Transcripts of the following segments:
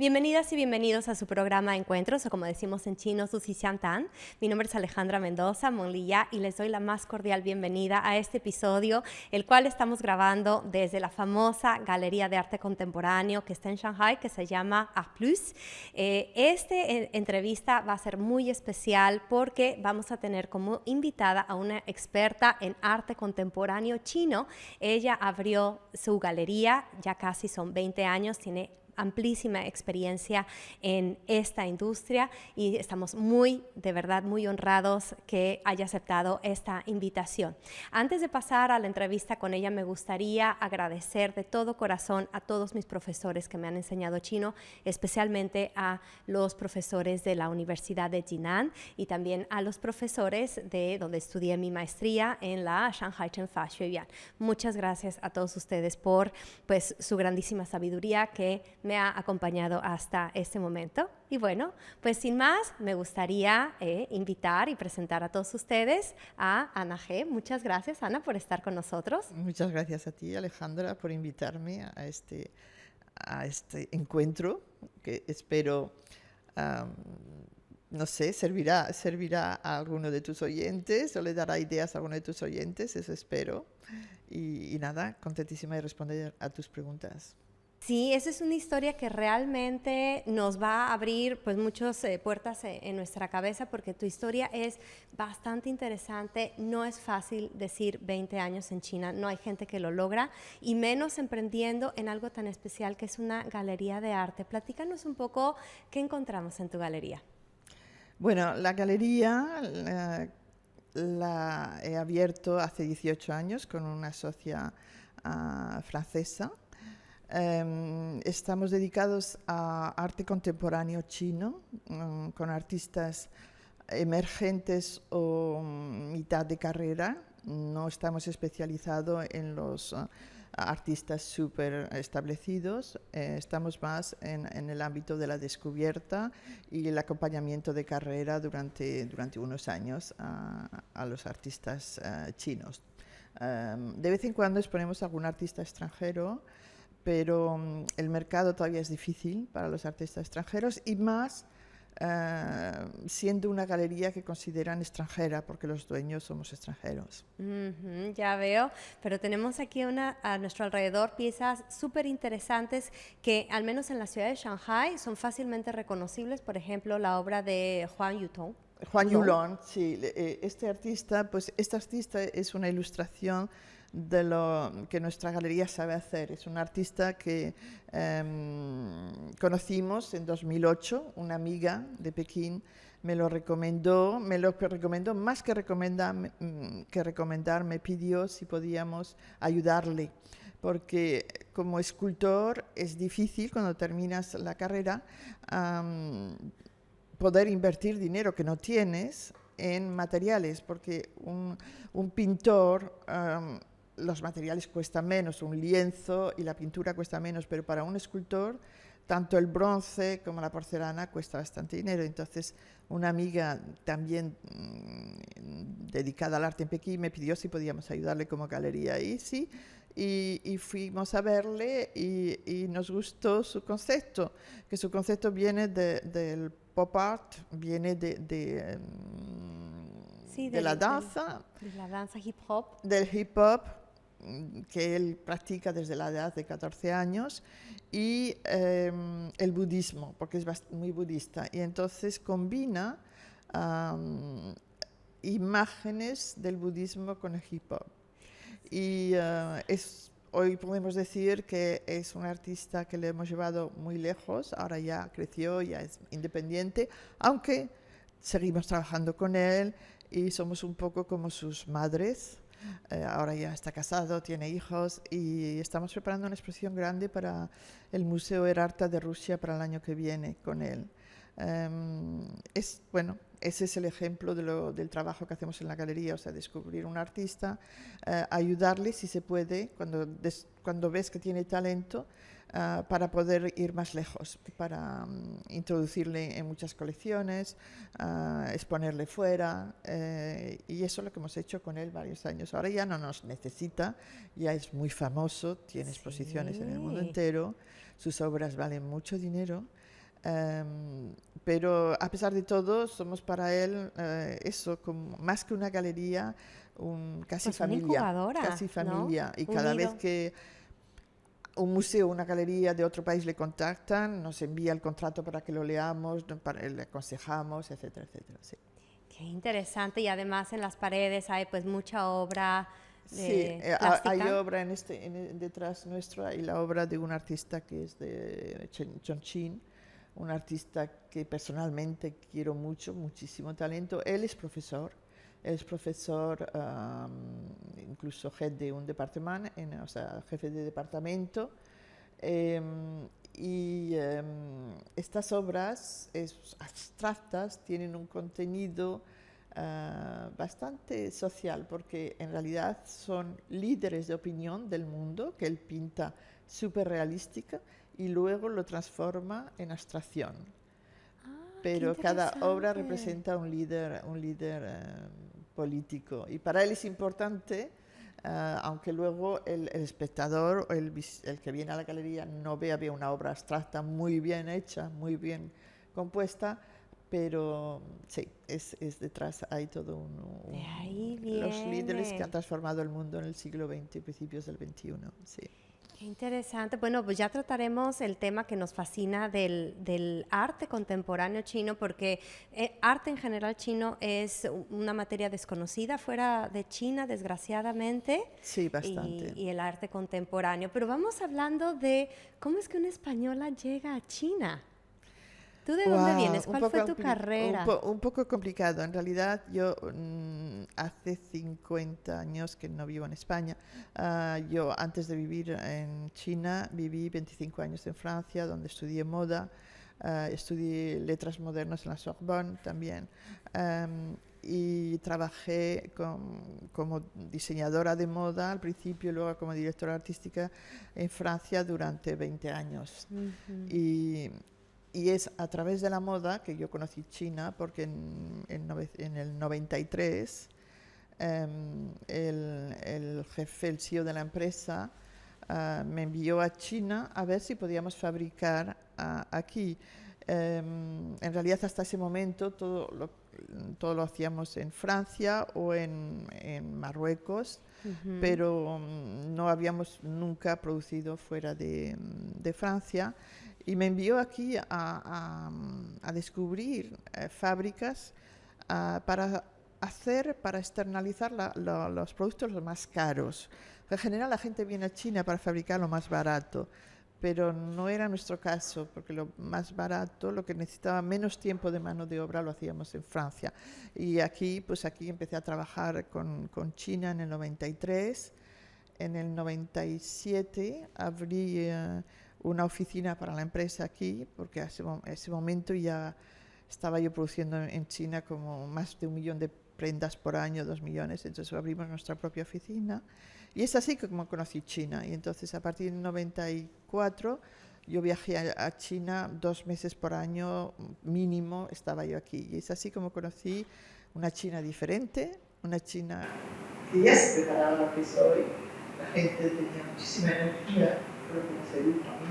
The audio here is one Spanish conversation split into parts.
Bienvenidas y bienvenidos a su programa Encuentros, o como decimos en chino, Su Si Xian Tan. Mi nombre es Alejandra Mendoza, Monliya, y les doy la más cordial bienvenida a este episodio, el cual estamos grabando desde la famosa Galería de Arte Contemporáneo que está en Shanghai, que se llama Art Plus. Esta entrevista va a ser muy especial porque vamos a tener como invitada a una experta en arte contemporáneo chino. Ella abrió su galería, ya casi son 20 años, tiene amplísima experiencia en esta industria y estamos de verdad, muy honrados que haya aceptado esta invitación. Antes de pasar a la entrevista con ella, me gustaría agradecer de todo corazón a todos mis profesores que me han enseñado chino, especialmente a los profesores de la Universidad de Jinan y también a los profesores de donde estudié mi maestría en la Shanghai Chenfa Xueyuan. Muchas gracias a todos ustedes por su grandísima sabiduría que me ha acompañado hasta este momento. Y bueno, pues sin más, me gustaría invitar y presentar a todos ustedes a Ana Ge. Muchas gracias, Ana, por estar con nosotros. Muchas gracias a ti, Alejandra, por invitarme a este encuentro que espero, no sé, servirá a alguno de tus oyentes o le dará ideas a alguno de tus oyentes, eso espero. Y nada, contentísima de responder a tus preguntas. Sí, esa es una historia que realmente nos va a abrir muchas puertas en nuestra cabeza, porque tu historia es bastante interesante. No es fácil decir 20 años en China, no hay gente que lo logra, y menos emprendiendo en algo tan especial que es una galería de arte. Platícanos un poco qué encontramos en tu galería. Bueno, la galería la he abierto hace 18 años con una socia francesa. Estamos dedicados a arte contemporáneo chino, con artistas emergentes o mitad de carrera. No estamos especializados en los artistas súper establecidos, estamos más en el ámbito de la descubierta y el acompañamiento de carrera durante unos años a los artistas chinos. De vez en cuando exponemos a algún artista extranjero, pero el mercado todavía es difícil para los artistas extranjeros, y más siendo una galería que consideran extranjera, porque los dueños somos extranjeros. Ya veo, pero tenemos aquí a nuestro alrededor piezas súper interesantes que, al menos en la ciudad de Shanghai, son fácilmente reconocibles. Por ejemplo, la obra de Huang Yutong. Juan Yulong, sí. Este artista es una ilustración de lo que nuestra galería sabe hacer. Es un artista que conocimos en 2008, una amiga de Pekín me lo recomendó más que recomendar, me pidió si podíamos ayudarle, porque como escultor es difícil cuando terminas la carrera poder invertir dinero que no tienes en materiales, porque un pintor, los materiales cuestan menos, un lienzo y la pintura cuesta menos, pero para un escultor tanto el bronce como la porcelana cuesta bastante dinero. Entonces una amiga también dedicada al arte en Pekín me pidió si podíamos ayudarle como galería, y sí, y fuimos a verle y nos gustó su concepto, que su concepto viene del pop art, viene de la danza. De la danza hip hop. Del hip hop, que él practica desde la edad de 14 años, y el budismo, porque es muy budista. Y entonces combina imágenes del budismo con el hip hop. Y hoy podemos decir que es un artista que le hemos llevado muy lejos, ahora ya creció, ya es independiente, aunque seguimos trabajando con él y somos un poco como sus madres, Ahora ya está casado, tiene hijos y estamos preparando una exposición grande para el Museo Erarta de Rusia para el año que viene con él. Bueno, ese es el ejemplo del trabajo que hacemos en la galería, o sea, descubrir un artista, ayudarle si se puede, cuando ves que tiene talento, para poder ir más lejos, para introducirle en muchas colecciones, exponerle fuera, y eso es lo que hemos hecho con él varios años. Ahora ya no nos necesita, ya es muy famoso, tiene exposiciones en el mundo entero, sus obras valen mucho dinero. Pero a pesar de todo, somos para él eso, como, más que una galería, casi pues familia. Una incubadora, casi familia. ¿no? Y cada vez que un museo o una galería de otro país le contactan, nos envía el contrato para que lo leamos, le aconsejamos, etcétera, etcétera. Sí. Qué interesante. Y además en las paredes hay pues mucha obra Sí, plástica. hay obra detrás nuestro, hay la obra de un artista que es de Chongqing, un artista que personalmente quiero mucho, muchísimo talento. Él es profesor, incluso jefe de un departamento, o sea, jefe de departamento. Estas obras abstractas tienen un contenido bastante social, porque en realidad son líderes de opinión del mundo que él pinta súper realística y luego lo transforma en abstracción. Pero cada obra representa un líder político, y para él es importante, aunque luego el espectador o el que viene a la galería no vea una obra abstracta muy bien hecha, muy bien compuesta, pero sí, es detrás hay todo los líderes que han transformado el mundo en el siglo XX, principios del XXI. Sí. Qué interesante. Bueno, pues ya trataremos el tema que nos fascina del arte contemporáneo chino, porque arte en general chino es una materia desconocida fuera de China, desgraciadamente. Sí, bastante. Y el arte contemporáneo. Pero vamos hablando de cómo es que una española llega a China. ¿Tú de dónde vienes? ¿Cuál fue tu carrera? Un poco complicado. En realidad, yo hace 50 años que no vivo en España. Yo, antes de vivir en China, viví 25 años en Francia, donde estudié moda. Estudié letras modernas en la Sorbonne también. Y trabajé como diseñadora de moda al principio, luego como directora artística en Francia durante 20 años. Y es a través de la moda que yo conocí China, porque en el 93 el jefe, el CEO de la empresa, me envió a China a ver si podíamos fabricar aquí. En realidad hasta ese momento todo lo hacíamos en Francia o en Marruecos, pero no habíamos nunca producido fuera de Francia. Y me envió aquí a descubrir fábricas para externalizar los productos los más caros. En general la gente viene a China para fabricar lo más barato, pero no era nuestro caso, porque lo más barato, lo que necesitaba menos tiempo de mano de obra, lo hacíamos en Francia. Y aquí empecé a trabajar con China en el 93. En el 97 abrí una oficina para la empresa aquí, porque a ese momento ya estaba yo produciendo en China como más de 1 millón de prendas por año, 2 millones, entonces abrimos nuestra propia oficina. Y es así como conocí China. Y entonces a partir del 94 yo viajé a China 2 meses por año mínimo, estaba yo aquí. Y es así como conocí una China diferente, una China que ya se preparaba lo que soy. La gente tenía muchísima energía, creo que me sedujo a mí,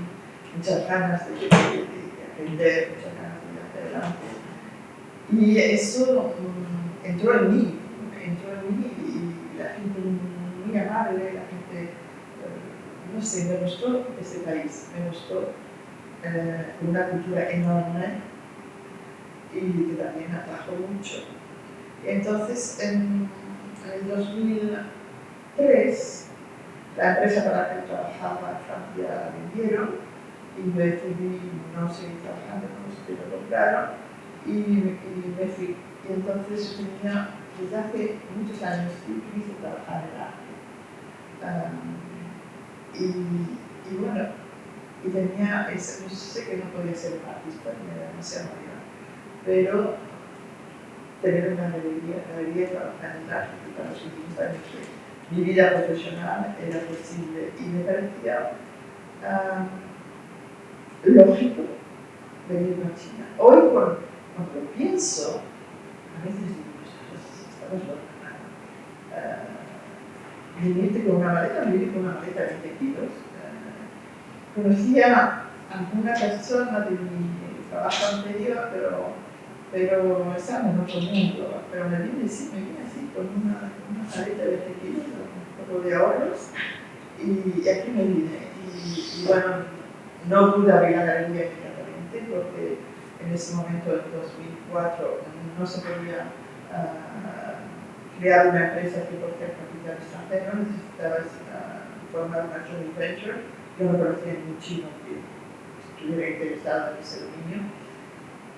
muchas ganas de aprender, muchas ganas de ir hacia adelante. Y eso entró en mí y la gente muy amable, la gente, no sé, me gustó este país, me gustó una cultura enorme y que también atrajo mucho. Entonces, en el 2003, la empresa para la que trabajaba en Francia la vendieron y me decidí no seguir trabajando con los que lo compraron y me fui. Y entonces tenía desde hace muchos años quise trabajar en arte. Y bueno, y tenía, yo sé que no podía ser un artista, me era demasiado mayor, pero tener una galería y trabajar en el arte, que para los últimos años de mi vida profesional era posible y me parecía lógico venir a China. Hoy, cuando lo pienso, a veces digo, estamos locos. Viniste con una maleta, vine con una maleta de 20 kilos. Conocía a alguna persona de mi trabajo anterior, pero estaba en otro mundo. Pero me vine así, con una maleta de 20 kilos, un poco de ahorros, y aquí me vine. Y bueno, no pude abrir la galería inmediatamente porque en ese momento, en 2004, no se podía crear una empresa que por capital extranjero, necesitabas formar una joint venture. Yo no conocía ningún chino que estuviera interesado en ese dominio.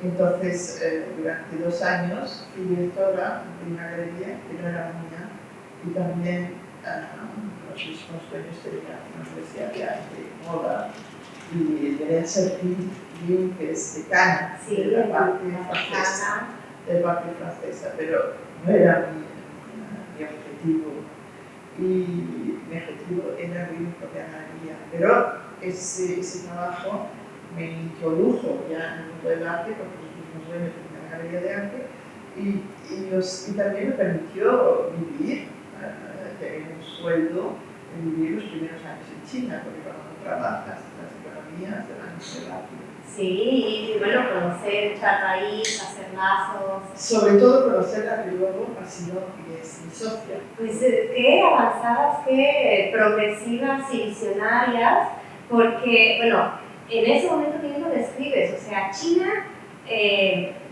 Entonces, durante 2 años fui directora de una galería que no era mía y también los mismos dueños de una universidad de arte y moda y de Serpil, que es decana de la parte francesa, pero no era mi objetivo. Y mi objetivo era abrir mi propia galería. Pero ese trabajo me introdujo ya en el mundo del arte, porque los mismos dueños de una galería de arte, y también me permitió vivir, tener un sueldo, vivir los primeros años en China, porque cuando trabajas las economías del año del arte. Sí, y bueno, conocer cada país, hacer lazos. Sobre todo conocerla, que luego ha sido y es mi socia. Pues qué avanzadas, qué progresivas y visionarias, porque, bueno, en ese momento que bien lo describes, o sea, China,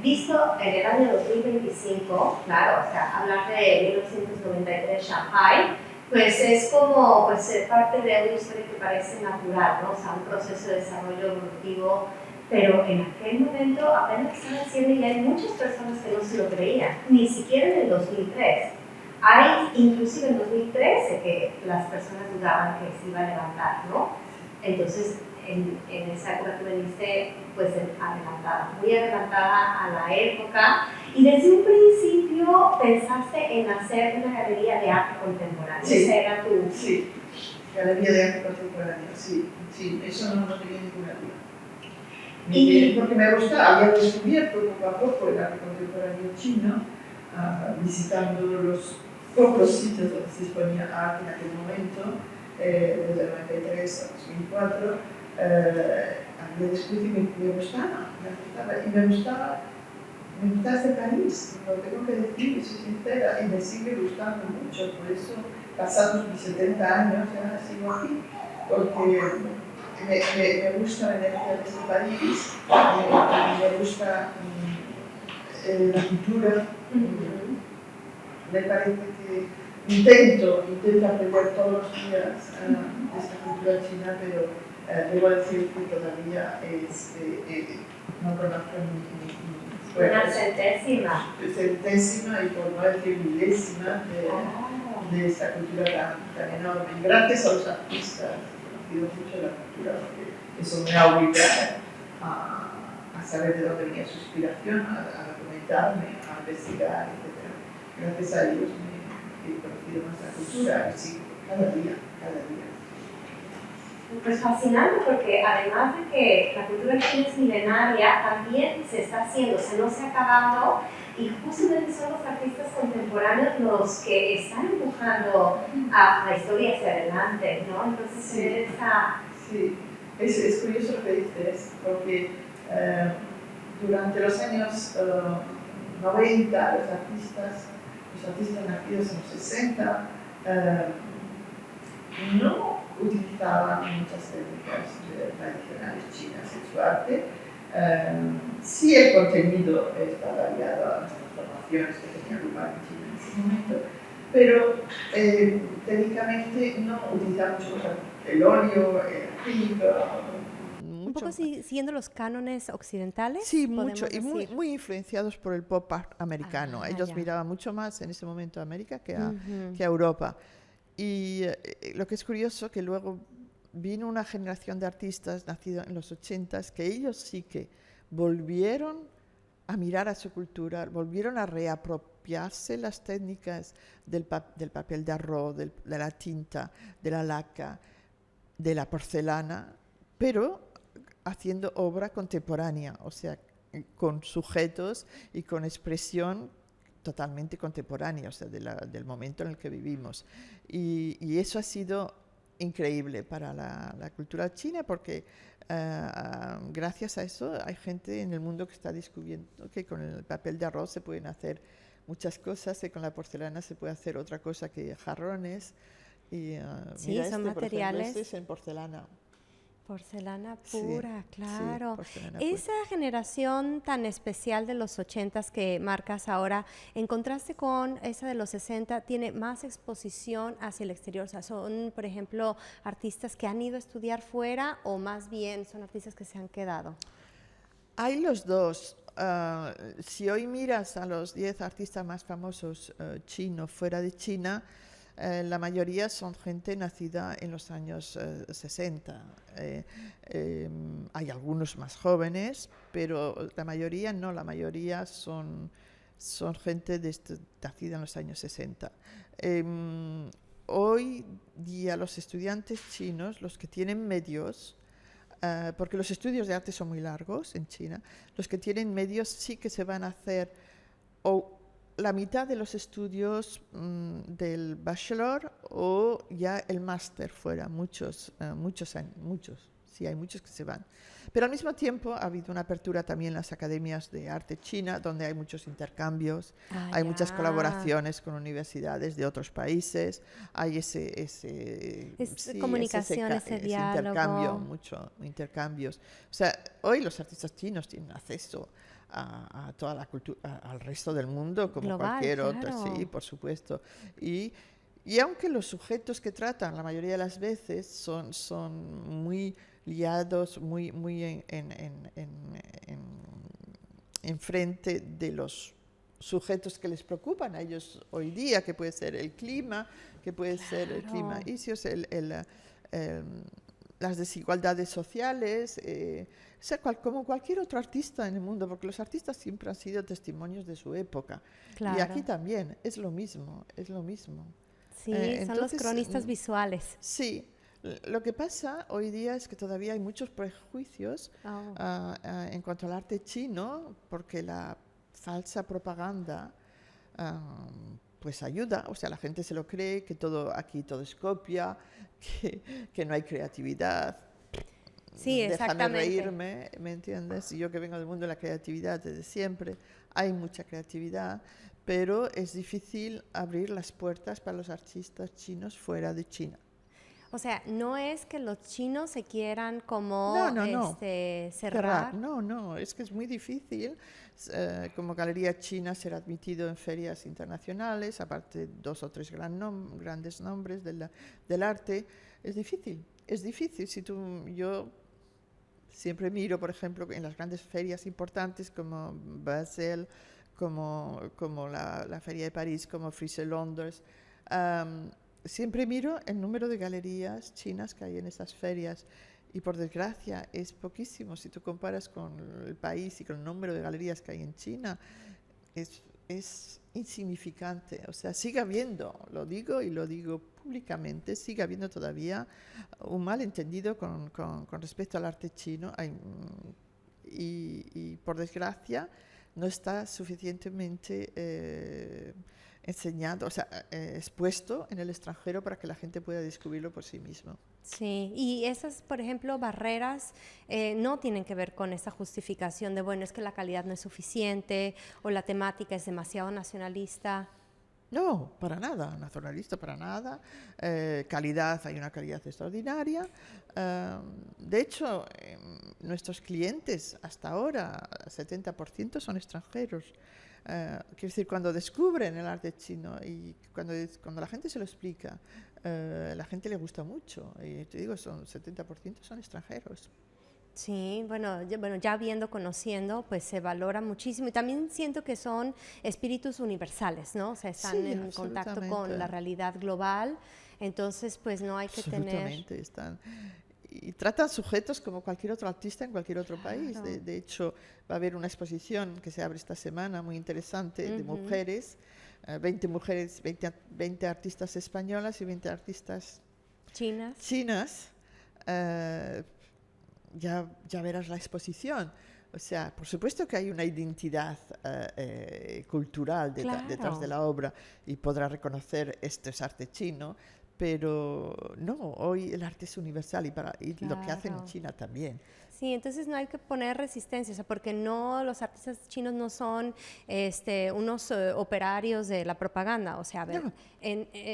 visto en el año 2025, claro, o sea, hablar de 1993 Shanghai, pues es como pues, ser parte de una historia que parece natural, ¿no? O sea, un proceso de desarrollo evolutivo, pero en aquel momento apenas estaba haciendo y hay muchas personas que no se lo creían, ni siquiera en el 2003. Hay inclusive en 2013 que las personas dudaban que se iba a levantar, ¿no? Entonces, en esa época tú veniste pues adelantada, muy adelantada a la época, y desde un principio pensaste en hacer una galería de arte contemporáneo. Sí. ¿Esa era tu...? Sí, galería de arte contemporáneo, sí, eso no tenía ninguna duda. Porque me gusta, había descubierto poco a poco el arte contemporáneo chino, visitando los pocos sitios donde se exponía arte en aquel momento, desde el 93 a 2004, había descubierto que me gustaba, y me gustaba este país, lo tengo que decir, soy sincera, y me sigue gustando mucho, por eso pasados mis 70 años ya sigo aquí, porque me gusta la energía de este país, me gusta la cultura. Me parece que intento aprender todos los días de esta cultura china, pero debo decir que todavía no conozco una centésima y por no decir milésima de esta cultura tan enorme. Y gracias a los artistas he conocido mucho la cultura, porque eso me ha obligado a saber de dónde venía su inspiración, a documentarme, a investigar, etc. Gracias a ellos he conocido más la cultura, y sí, cada día. Pues fascinante, porque además de que la cultura china es milenaria, también se está haciendo, no se ha acabado, y justamente son los artistas contemporáneos los que están empujando a la historia hacia adelante, ¿no? Entonces, sí, Sí, es curioso lo que dices, porque durante los años 90, los artistas nacidos en los 60, no utilizaban muchas técnicas tradicionales chinas en su arte. Sí, el contenido está variado a las transformaciones que tenían lugar en China en ese momento, pero técnicamente no utilizaban mucho el óleo, el acrílico. Un poco siguiendo los cánones occidentales. Sí, mucho, y decir. muy influenciados por el pop art americano. Ellos ya. miraban mucho más en ese momento a América que a Europa. Y lo que es curioso, que luego vino una generación de artistas nacidos en los 80s, que ellos sí que volvieron a mirar a su cultura, volvieron a reapropiarse las técnicas del papel de arroz, de la tinta, de la laca, de la porcelana, pero haciendo obra contemporánea, o sea, con sujetos y con expresión totalmente contemporánea, o sea, del momento en el que vivimos. Y eso ha sido increíble para la cultura china, porque gracias a eso hay gente en el mundo que está descubriendo que con el papel de arroz se pueden hacer muchas cosas, y con la porcelana se puede hacer otra cosa que jarrones. Y, sí, mira, son materiales. Por ejemplo, es en porcelana. Porcelana pura, sí, claro. Sí, porcelana Esa pura. generación tan especial de los 80s que marcas ahora, en contraste con esa de los 60, tiene más exposición hacia el exterior. O sea, son, por ejemplo, artistas que han ido a estudiar fuera, o más bien son artistas que se han quedado. Hay los dos. Si hoy miras a los 10 artistas más famosos chinos fuera de China, la mayoría son gente nacida en los años 60. Hay algunos más jóvenes, pero la mayoría no, la mayoría son gente nacida en los años 60. Hoy día los estudiantes chinos, los que tienen medios, porque los estudios de arte son muy largos en China, los que tienen medios sí que se van a hacer la mitad de los estudios del bachelor o ya el máster fuera, muchos, sí, hay muchos que se van. Pero al mismo tiempo ha habido una apertura también en las academias de arte china, donde hay muchos intercambios, hay muchas colaboraciones con universidades de otros países, hay ese comunicación, ese diálogo. Intercambio, mucho intercambios. O sea, hoy los artistas chinos tienen acceso a toda la cultura, al resto del mundo, como global, cualquier otro, claro. Sí, por supuesto. Y aunque los sujetos que tratan la mayoría de las veces son muy liados, muy en frente de los sujetos que les preocupan a ellos hoy día, que puede ser el clima, que puede ser el clima issues, las desigualdades sociales, o sea, como cualquier otro artista en el mundo, porque los artistas siempre han sido testimonios de su época. Claro. Y aquí también es lo mismo, es lo mismo. Sí, son los cronistas visuales. Sí, lo que pasa hoy día es que todavía hay muchos prejuicios en cuanto al arte chino, porque la falsa propaganda pues ayuda, o sea, la gente se lo cree, que aquí todo es copia, que no hay creatividad. Sí, déjame reírme, ¿me entiendes? Yo que vengo del mundo de la creatividad desde siempre, hay mucha creatividad, pero es difícil abrir las puertas para los artistas chinos fuera de China. O sea, no es que los chinos se quieran como cerrar. No, es que es muy difícil como galería china ser admitido en ferias internacionales, aparte 2 o 3 grandes nombres del arte. Es difícil. Yo siempre miro, por ejemplo, en las grandes ferias importantes como Basel, como la Feria de París, como Frieze Londres, siempre miro el número de galerías chinas que hay en esas ferias y por desgracia es poquísimo. Si tú comparas con el país y con el número de galerías que hay en China, es insignificante. O sea, sigue habiendo, lo digo públicamente, sigue habiendo todavía un malentendido con respecto al arte chino y por desgracia no está suficientemente enseñado, o sea, expuesto en el extranjero para que la gente pueda descubrirlo por sí mismo. Sí, y esas, por ejemplo, barreras no tienen que ver con esa justificación de, bueno, es que la calidad no es suficiente o la temática es demasiado nacionalista. No, para nada, nacionalista para nada. Calidad, hay una calidad extraordinaria. De hecho, nuestros clientes hasta ahora, 70% son extranjeros. Quiero decir, cuando descubren el arte chino y cuando la gente se lo explica, la gente le gusta mucho. Y te digo, 70% son extranjeros. Sí, bueno, ya viendo, conociendo, pues se valora muchísimo y también siento que son espíritus universales, ¿no? O sea, están Sí, en contacto con la absolutamente. realidad global, entonces pues no hay que tener, Absolutamente, están. Y tratan sujetos como cualquier otro artista en cualquier otro país. claro, De hecho, va a haber una exposición que se abre esta semana muy interesante de ujú, mujeres, 20 mujeres, 20 artistas españolas y 20 artistas chinas, chinas. eh, ya verás la exposición. O sea, por supuesto que hay una identidad cultural detrás de claro. la obra y podrá reconocer esto es arte chino, pero no, hoy el arte es universal y lo que hacen en Claro. China también. Sí, entonces no hay que poner resistencia, o sea, porque no, los artistas chinos no son unos operarios de la propaganda, o sea, a ver, No,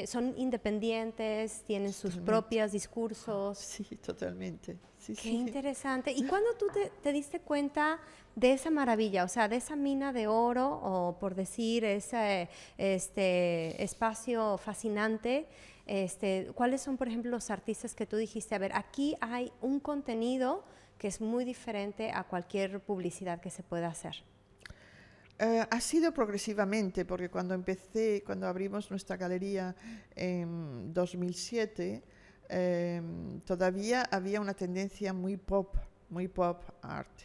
son independientes, tienen sus totalmente. propios discursos. Sí, totalmente. Sí, Qué sí. interesante. ¿Y cuándo tú te diste cuenta de esa maravilla, o sea, de esa mina de oro, o por decir, ese espacio fascinante? ¿Cuáles son, por ejemplo, los artistas que tú dijiste, a ver, aquí hay un contenido que es muy diferente a cualquier publicidad que se pueda hacer? Ha sido progresivamente, porque cuando abrimos nuestra galería en 2007, todavía había una tendencia muy pop art.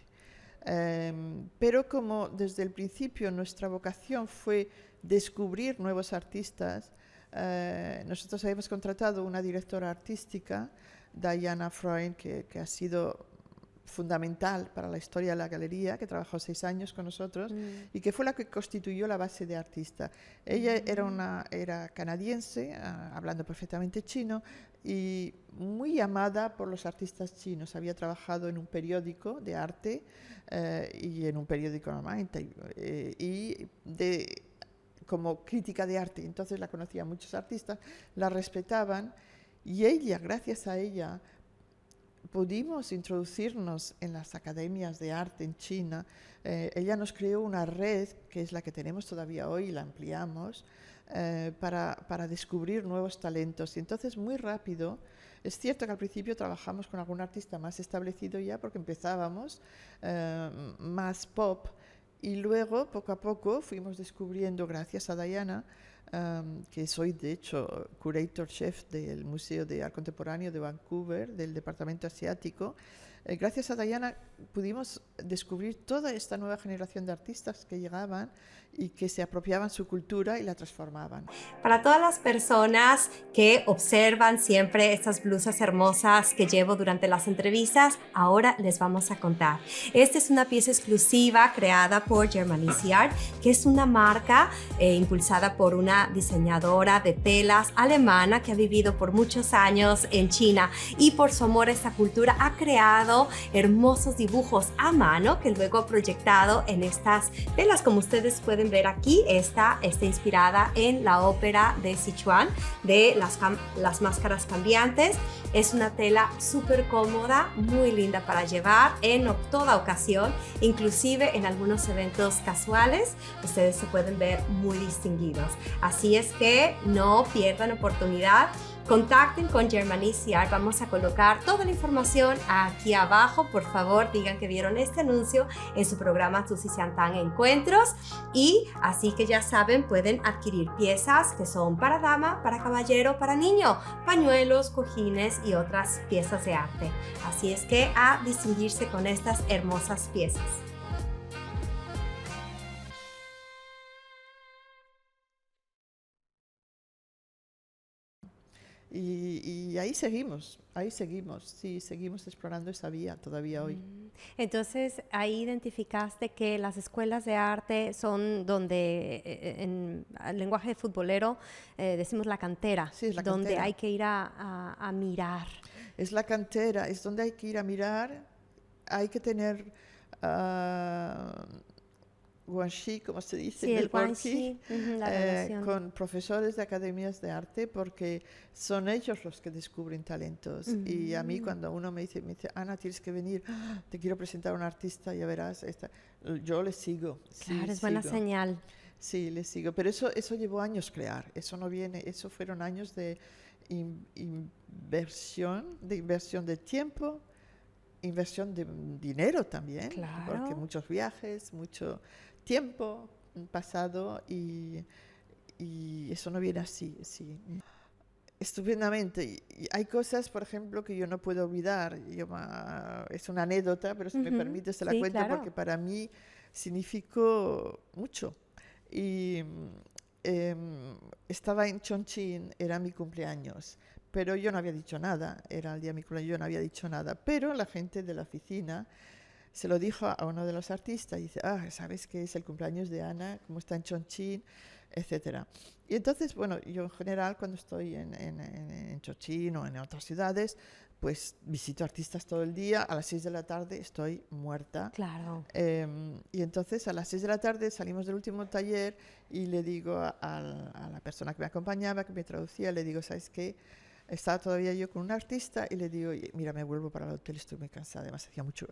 Pero como desde el principio nuestra vocación fue descubrir nuevos artistas, nosotros habíamos contratado una directora artística, Diana Freund, que ha sido fundamental para la historia de la galería, que trabajó 6 años con nosotros Mm, y que fue la que constituyó la base de artista. Ella era canadiense, hablando perfectamente chino y muy amada por los artistas chinos. Había trabajado en un periódico de arte y en un periódico normal como crítica de arte. Entonces la conocían muchos artistas, la respetaban y ella, gracias a ella, pudimos introducirnos en las academias de arte en China. Ella nos creó una red, que es la que tenemos todavía hoy y la ampliamos, para descubrir nuevos talentos. Y entonces muy rápido, es cierto que al principio trabajamos con algún artista más establecido ya porque empezábamos más pop y luego poco a poco fuimos descubriendo, gracias a Diana, que soy de hecho curator chef del Museo de Arte Contemporáneo de Vancouver, del Departamento Asiático. Gracias a Diana pudimos descubrir toda esta nueva generación de artistas que llegaban y que se apropiaban su cultura y la transformaban. Para todas las personas que observan siempre estas blusas hermosas que llevo durante las entrevistas, ahora les vamos a contar. Esta es una pieza exclusiva creada por Germanici Art, que es una marca impulsada por una diseñadora de telas alemana que ha vivido por muchos años en China y por su amor a esta cultura ha creado hermosos dibujos a mano que luego ha proyectado en estas telas. Como ustedes pueden ver aquí, esta está inspirada en la ópera de Sichuan, de las máscaras cambiantes. Es una tela súper cómoda, muy linda para llevar en toda ocasión, inclusive en algunos eventos casuales, ustedes se pueden ver muy distinguidos. Así es que no pierdan oportunidad. Contacten con Germanici Art, vamos a colocar toda la información aquí abajo. Por favor, digan que vieron este anuncio en su programa Susi Xiantang Encuentros. Y así que ya saben, pueden adquirir piezas que son para dama, para caballero, para niño, pañuelos, cojines y otras piezas de arte. Así es que a distinguirse con estas hermosas piezas. Y ahí seguimos, sí, seguimos explorando esa vía todavía hoy. Entonces, ahí identificaste que las escuelas de arte son donde, en el lenguaje futbolero, decimos la cantera, Sí, es la donde cantera. hay que ir a mirar. Es la cantera, es donde hay que ir a mirar, hay que tener guanxi, como se dice, Sí, el networking, guanxi, la relación. con profesores de academias de arte, porque son ellos los que descubren talentos. Y a mí Mm, cuando uno me dice, Ana, tienes que venir, te quiero presentar a un artista, ya verás, yo le sigo, sí, claro, es buena sigo. señal. Sí, le sigo, pero eso llevó años crear, eso no viene, eso fueron años de inversión de tiempo, inversión de dinero también, Claro. porque muchos viajes, mucho tiempo pasado y eso no viene así, sí. Estupendamente. Y hay cosas, por ejemplo, que yo no puedo olvidar. Es una anécdota, pero si me permite se la Sí, cuento claro. porque para mí significó mucho. Y estaba en Chongqing, era mi cumpleaños, pero yo no había dicho nada, era el día de mi cumpleaños, yo no había dicho nada, pero la gente de la oficina se lo dijo a uno de los artistas y dice, ¿sabes qué es el cumpleaños de Ana? ¿Cómo está en Chongqing? Etcétera. Y entonces, bueno, yo en general cuando estoy en Chongqing o en otras ciudades, pues visito artistas todo el día, a las 6 de la tarde estoy muerta. Claro. Y entonces a las 6 de la tarde salimos del último taller y le digo a la persona que me acompañaba, que me traducía, le digo, ¿sabes qué? Estaba todavía yo con un artista y le digo, mira, me vuelvo para el hotel, estoy muy cansada, además hacía mucho...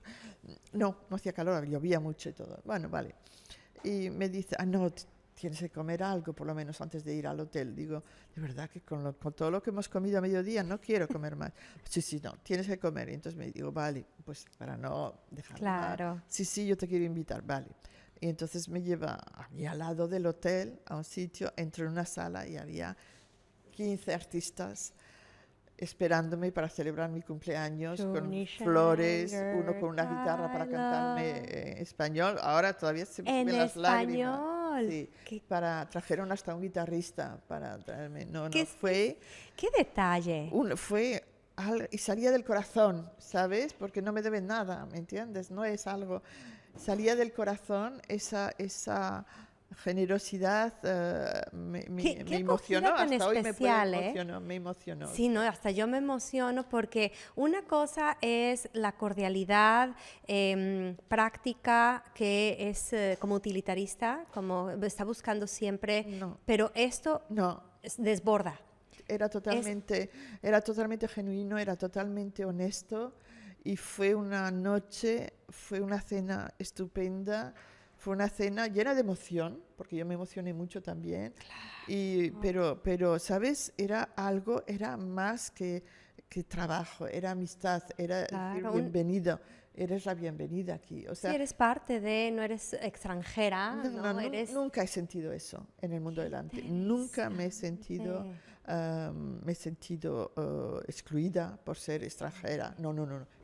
No hacía calor, llovía mucho y todo. Bueno, vale. Y me dice, no, tienes que comer algo por lo menos antes de ir al hotel. Digo, de verdad que con todo lo que hemos comido a mediodía no quiero comer más. Sí, no, tienes que comer. Y entonces me digo, vale, pues para no dejar Claro. mal. Sí, yo te quiero invitar, vale. Y entonces me lleva a mí al lado del hotel, a un sitio, entro en una sala y había 15 artistas esperándome para celebrar mi cumpleaños con flores, uno con una guitarra para cantarme en español. Ahora todavía se me suben las lágrimas. Sí, trajeron hasta un guitarrista para traerme. Fue... ¿Qué detalle? Y salía del corazón, ¿sabes? Porque no me deben nada, ¿me entiendes? No es algo... Salía del corazón esa generosidad, me emocionó, hasta hoy me emocionó. Sí, no, hasta yo me emociono porque una cosa es la cordialidad práctica que es como utilitarista, como está buscando siempre, pero esto desborda. Era totalmente genuino, era totalmente honesto y fue una cena estupenda. Fue una cena llena de emoción, porque yo me emocioné mucho también. Claro. Pero, ¿sabes? Era más que trabajo, era amistad, era decir, bienvenido. Eres la bienvenida aquí. O sea, sí, eres parte no eres extranjera. Nunca he sentido eso en el mundo del arte. Nunca me he sentido excluida por ser extranjera. No.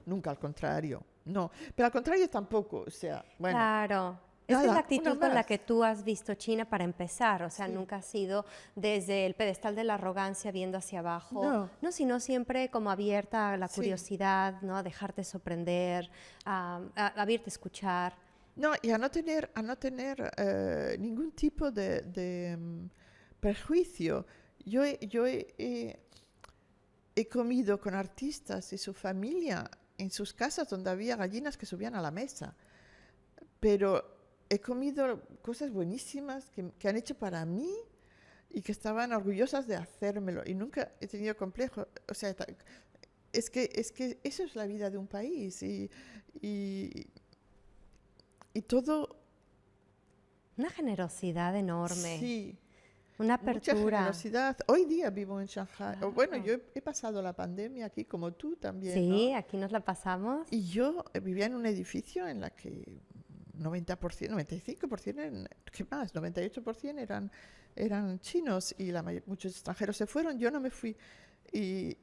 Nunca, al contrario. No, pero al contrario tampoco. O sea, bueno. Claro. Esa es la actitud con la que tú has visto China para empezar, o sea, nunca has sido desde el pedestal de la arrogancia viendo hacia abajo, no, sino siempre como abierta a la curiosidad, ¿no? A dejarte sorprender, a abrirte a escuchar. No, y a no tener ningún tipo de prejuicio. Yo he comido con artistas y su familia en sus casas donde había gallinas que subían a la mesa, pero he comido cosas buenísimas que han hecho para mí y que estaban orgullosas de hacérmelo y nunca he tenido complejo. O sea, es que eso es la vida de un país y todo... Una generosidad enorme. Sí. Una apertura. Mucha generosidad. Hoy día vivo en Shanghai. Claro. Bueno, yo he pasado la pandemia aquí como tú también. Sí, ¿no? Aquí nos la pasamos. Y yo vivía en un edificio en la que 90%, 95%, ¿qué más? 98% eran chinos y muchos extranjeros se fueron, yo no me fui. Y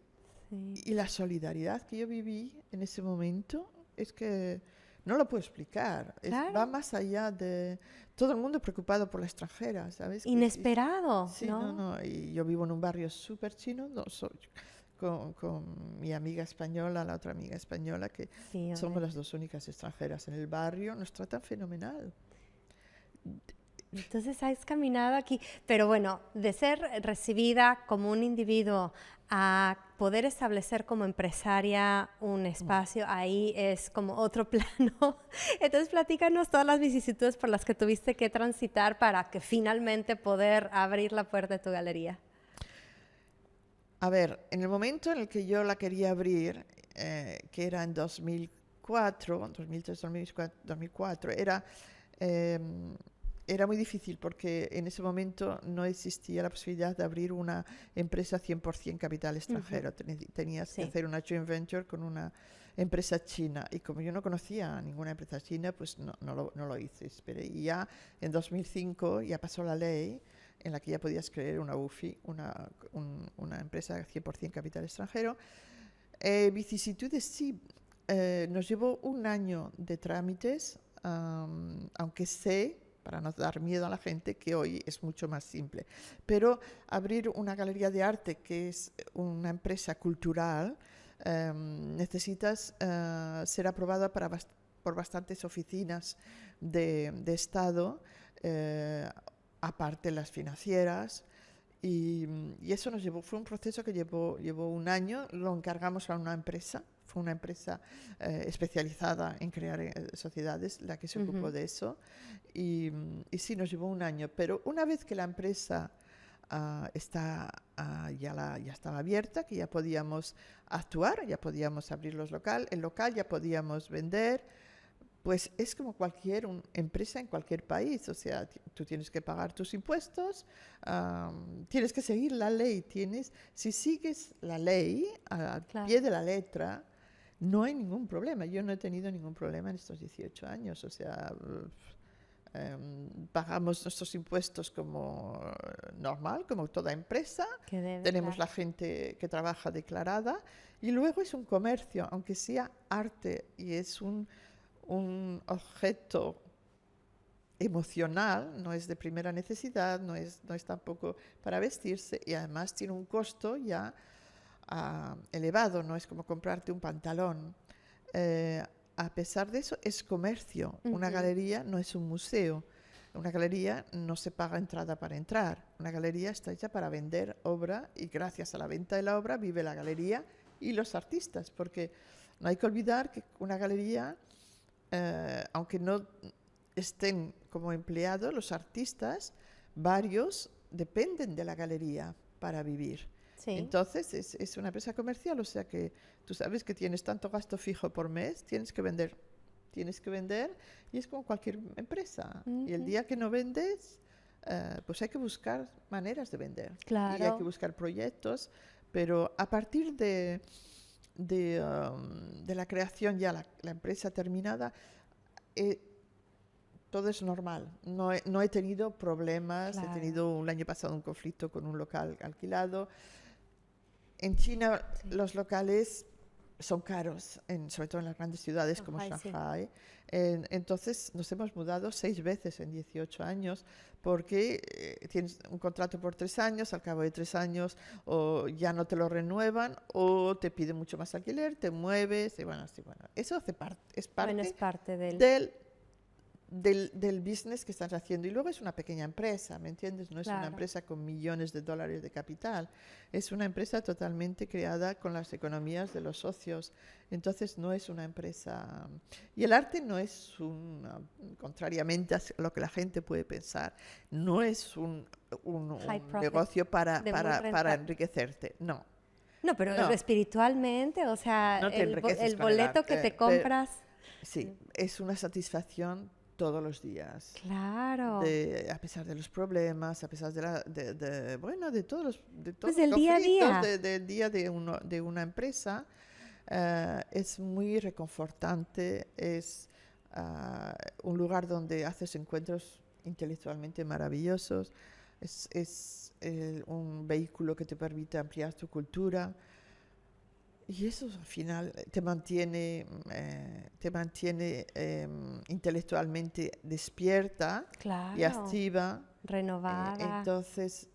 la solidaridad que yo viví en ese momento es que no lo puedo explicar. Claro. Va más allá de todo el mundo preocupado por la extranjera, ¿sabes? Inesperado, sí, no. Y yo vivo en un barrio súper chino, con mi amiga española, la otra amiga española, que somos las dos únicas extranjeras en el barrio, nos tratan fenomenal. Entonces has caminado aquí, pero bueno, de ser recibida como un individuo a poder establecer como empresaria un espacio, ahí es como otro plano. Entonces platícanos todas las vicisitudes por las que tuviste que transitar para que finalmente poder abrir la puerta de tu galería. A ver, en el momento en el que yo la quería abrir, que era en 2004, 2003, 2004, era muy difícil porque en ese momento no existía la posibilidad de abrir una empresa 100% capital extranjero. Tenías que hacer una joint venture con una empresa china. Y como yo no conocía ninguna empresa china, pues no lo hice. Y ya en 2005 ya pasó la ley en la que ya podías crear una UFI, una empresa 100% capital extranjero. Vicisitudes sí, nos llevó un año de trámites, aunque sé, para no dar miedo a la gente, que hoy es mucho más simple. Pero abrir una galería de arte, que es una empresa cultural, necesitas ser aprobada por bastantes oficinas de Estado, aparte las financieras. Y eso fue un proceso que llevó un año, lo encargamos a una empresa, fue una empresa especializada en crear sociedades la que se ocupó de eso, y sí, nos llevó un año, pero una vez que la empresa ya estaba abierta, que ya podíamos actuar, ya podíamos abrir el local, ya podíamos vender. Pues es como cualquier empresa en cualquier país, o sea, tú tienes que pagar tus impuestos, tienes que seguir la ley, si sigues la ley al pie de la letra, no hay ningún problema. Yo no he tenido ningún problema en estos 18 años, o sea, pagamos nuestros impuestos como normal, como toda empresa, tenemos la gente que trabaja declarada, y luego es un comercio, aunque sea arte y es un objeto emocional, no es de primera necesidad, no es tampoco para vestirse, y además tiene un costo ya elevado, no es como comprarte un pantalón. A pesar de eso, es comercio. Una galería no es un museo. Una galería no se paga entrada para entrar. Una galería está hecha para vender obra, y gracias a la venta de la obra vive la galería y los artistas, porque no hay que olvidar que una galería, aunque no estén como empleados, los artistas, varios dependen de la galería para vivir. Sí. Entonces es una empresa comercial, o sea que tú sabes que tienes tanto gasto fijo por mes, tienes que vender, y es como cualquier empresa. Y el día que no vendes, pues hay que buscar maneras de vender. Claro. Y hay que buscar proyectos, pero a partir de la creación, ya la empresa terminada, todo es normal. No he tenido problemas. Claro. He tenido el año pasado un conflicto con un local alquilado. En China, sí, los locales son caros, sobre todo en las grandes ciudades como Shanghai. Sí. Entonces nos hemos mudado 6 veces en 18 años, porque tienes un contrato por 3 años, al cabo de 3 años o ya no te lo renuevan o te piden mucho más alquiler, te mueves, y bueno, sí, bueno. Eso es parte del business que estás haciendo. Y luego es una pequeña empresa, ¿me entiendes? No es una empresa con millones de dólares de capital. Es una empresa totalmente creada con las economías de los socios. Entonces no es una empresa... Y el arte no es contrariamente a lo que la gente puede pensar, no es un negocio para enriquecerte, no. No, pero espiritualmente, o sea, el boleto que te compras... Sí, es una satisfacción todos los días. Claro. A pesar de los problemas, a pesar de todos los pues el día a día. Del día de una empresa, es muy reconfortante, es un lugar donde haces encuentros intelectualmente maravillosos, es un vehículo que te permite ampliar tu cultura. Y eso al final te mantiene intelectualmente despierta, claro, y activa, renovada. Entonces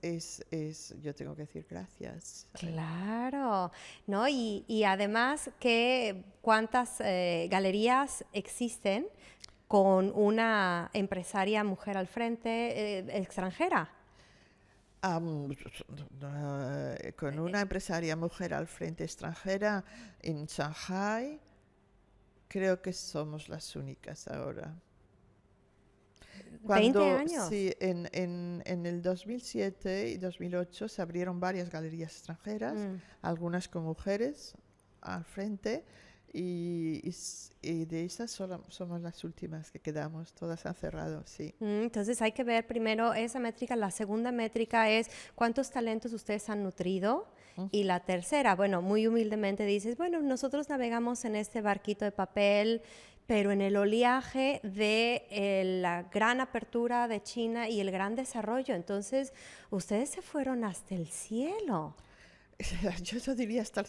yo tengo que decir gracias. Claro, ¿no? Y además cuántas galerías existen con una empresaria mujer al frente extranjera. Con una empresaria mujer al frente extranjera en Shanghai, creo que somos las únicas ahora. 20 años. Sí, en el 2007 y 2008 se abrieron varias galerías extranjeras, algunas con mujeres al frente, y de esas somos las últimas que quedamos, todas han cerrado, sí. Entonces hay que ver primero esa métrica. La segunda métrica es cuántos talentos ustedes han nutrido Y la tercera, bueno, muy humildemente dices, bueno, nosotros navegamos en este barquito de papel, pero en el oleaje de la gran apertura de China y el gran desarrollo. Entonces, ustedes se fueron hasta el cielo. Yo no diría hasta el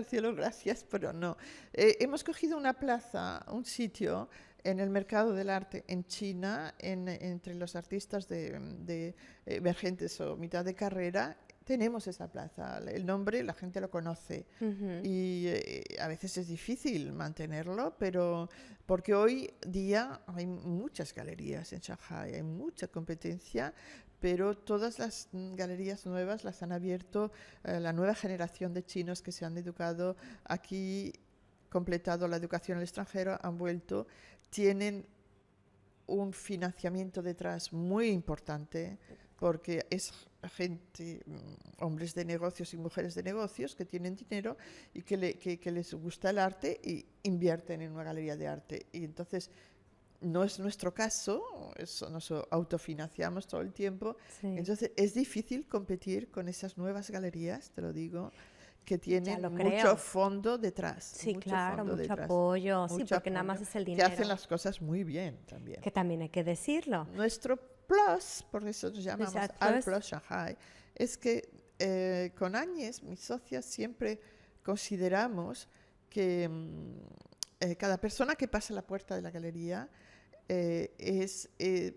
cielo, gracias, pero no. Hemos cogido una plaza, un sitio en el mercado del arte en China, entre los artistas de emergentes o mitad de carrera. Tenemos esa plaza, el nombre la gente lo conoce y a veces es difícil mantenerlo, pero porque hoy día hay muchas galerías en Shanghai, hay mucha competencia, pero todas las galerías nuevas las han abierto la nueva generación de chinos que se han educado aquí, completado la educación al extranjero, han vuelto, tienen un financiamiento detrás muy importante, porque es gente, hombres de negocios y mujeres de negocios que tienen dinero y que les gusta el arte y invierten en una galería de arte. Y entonces no es nuestro caso, nos autofinanciamos todo el tiempo. Sí. Entonces es difícil competir con esas nuevas galerías, te lo digo, que tienen mucho fondo detrás. Sí, claro, mucho apoyo. Sí, porque nada más es el dinero. Que hacen las cosas muy bien también. Que también hay que decirlo. Nuestro plus, por eso nos llamamos Art Plus Shanghai, es que con Áñez, mi socia, siempre consideramos que cada persona que pasa la puerta de la galería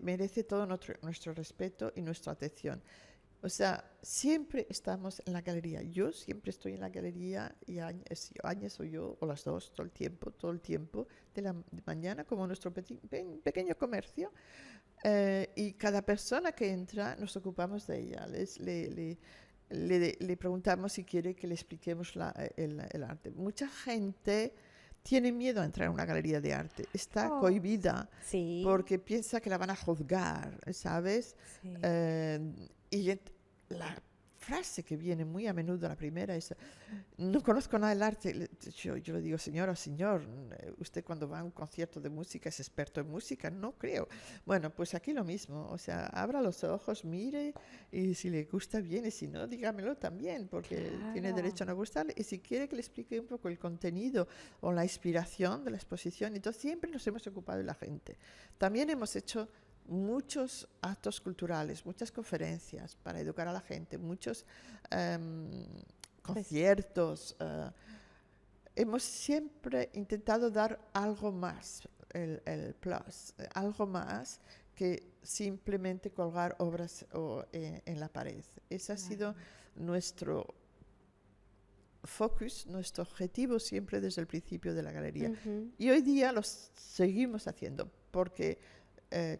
merece todo nuestro respeto y nuestra atención. O sea, siempre estamos en la galería. Yo siempre estoy en la galería y Áñez o yo, o las dos, todo el tiempo, de la mañana, como nuestro pequeño comercio. Y cada persona que entra nos ocupamos de ella. Le preguntamos si quiere que le expliquemos el arte. Mucha gente tiene miedo a entrar a una galería de arte. Está cohibida porque piensa que la van a juzgar, ¿sabes? Sí. Y la frase que viene muy a menudo, la primera, es: no conozco nada del arte. Yo le digo: señora, señor, usted cuando va a un concierto de música es experto en música. No creo. Bueno, pues aquí lo mismo. O sea, abra los ojos, mire, y si le gusta bien, y si no, dígamelo también, porque tiene derecho a no gustarle. Y si quiere que le explique un poco el contenido o la inspiración de la exposición. Entonces siempre nos hemos ocupado de la gente. También hemos hecho muchos actos culturales, muchas conferencias para educar a la gente, muchos conciertos. Hemos siempre intentado dar algo más, el plus, algo más que simplemente colgar obras en la pared. Ese ha sido nuestro focus, nuestro objetivo siempre desde el principio de la galería. Y hoy día lo seguimos haciendo, porque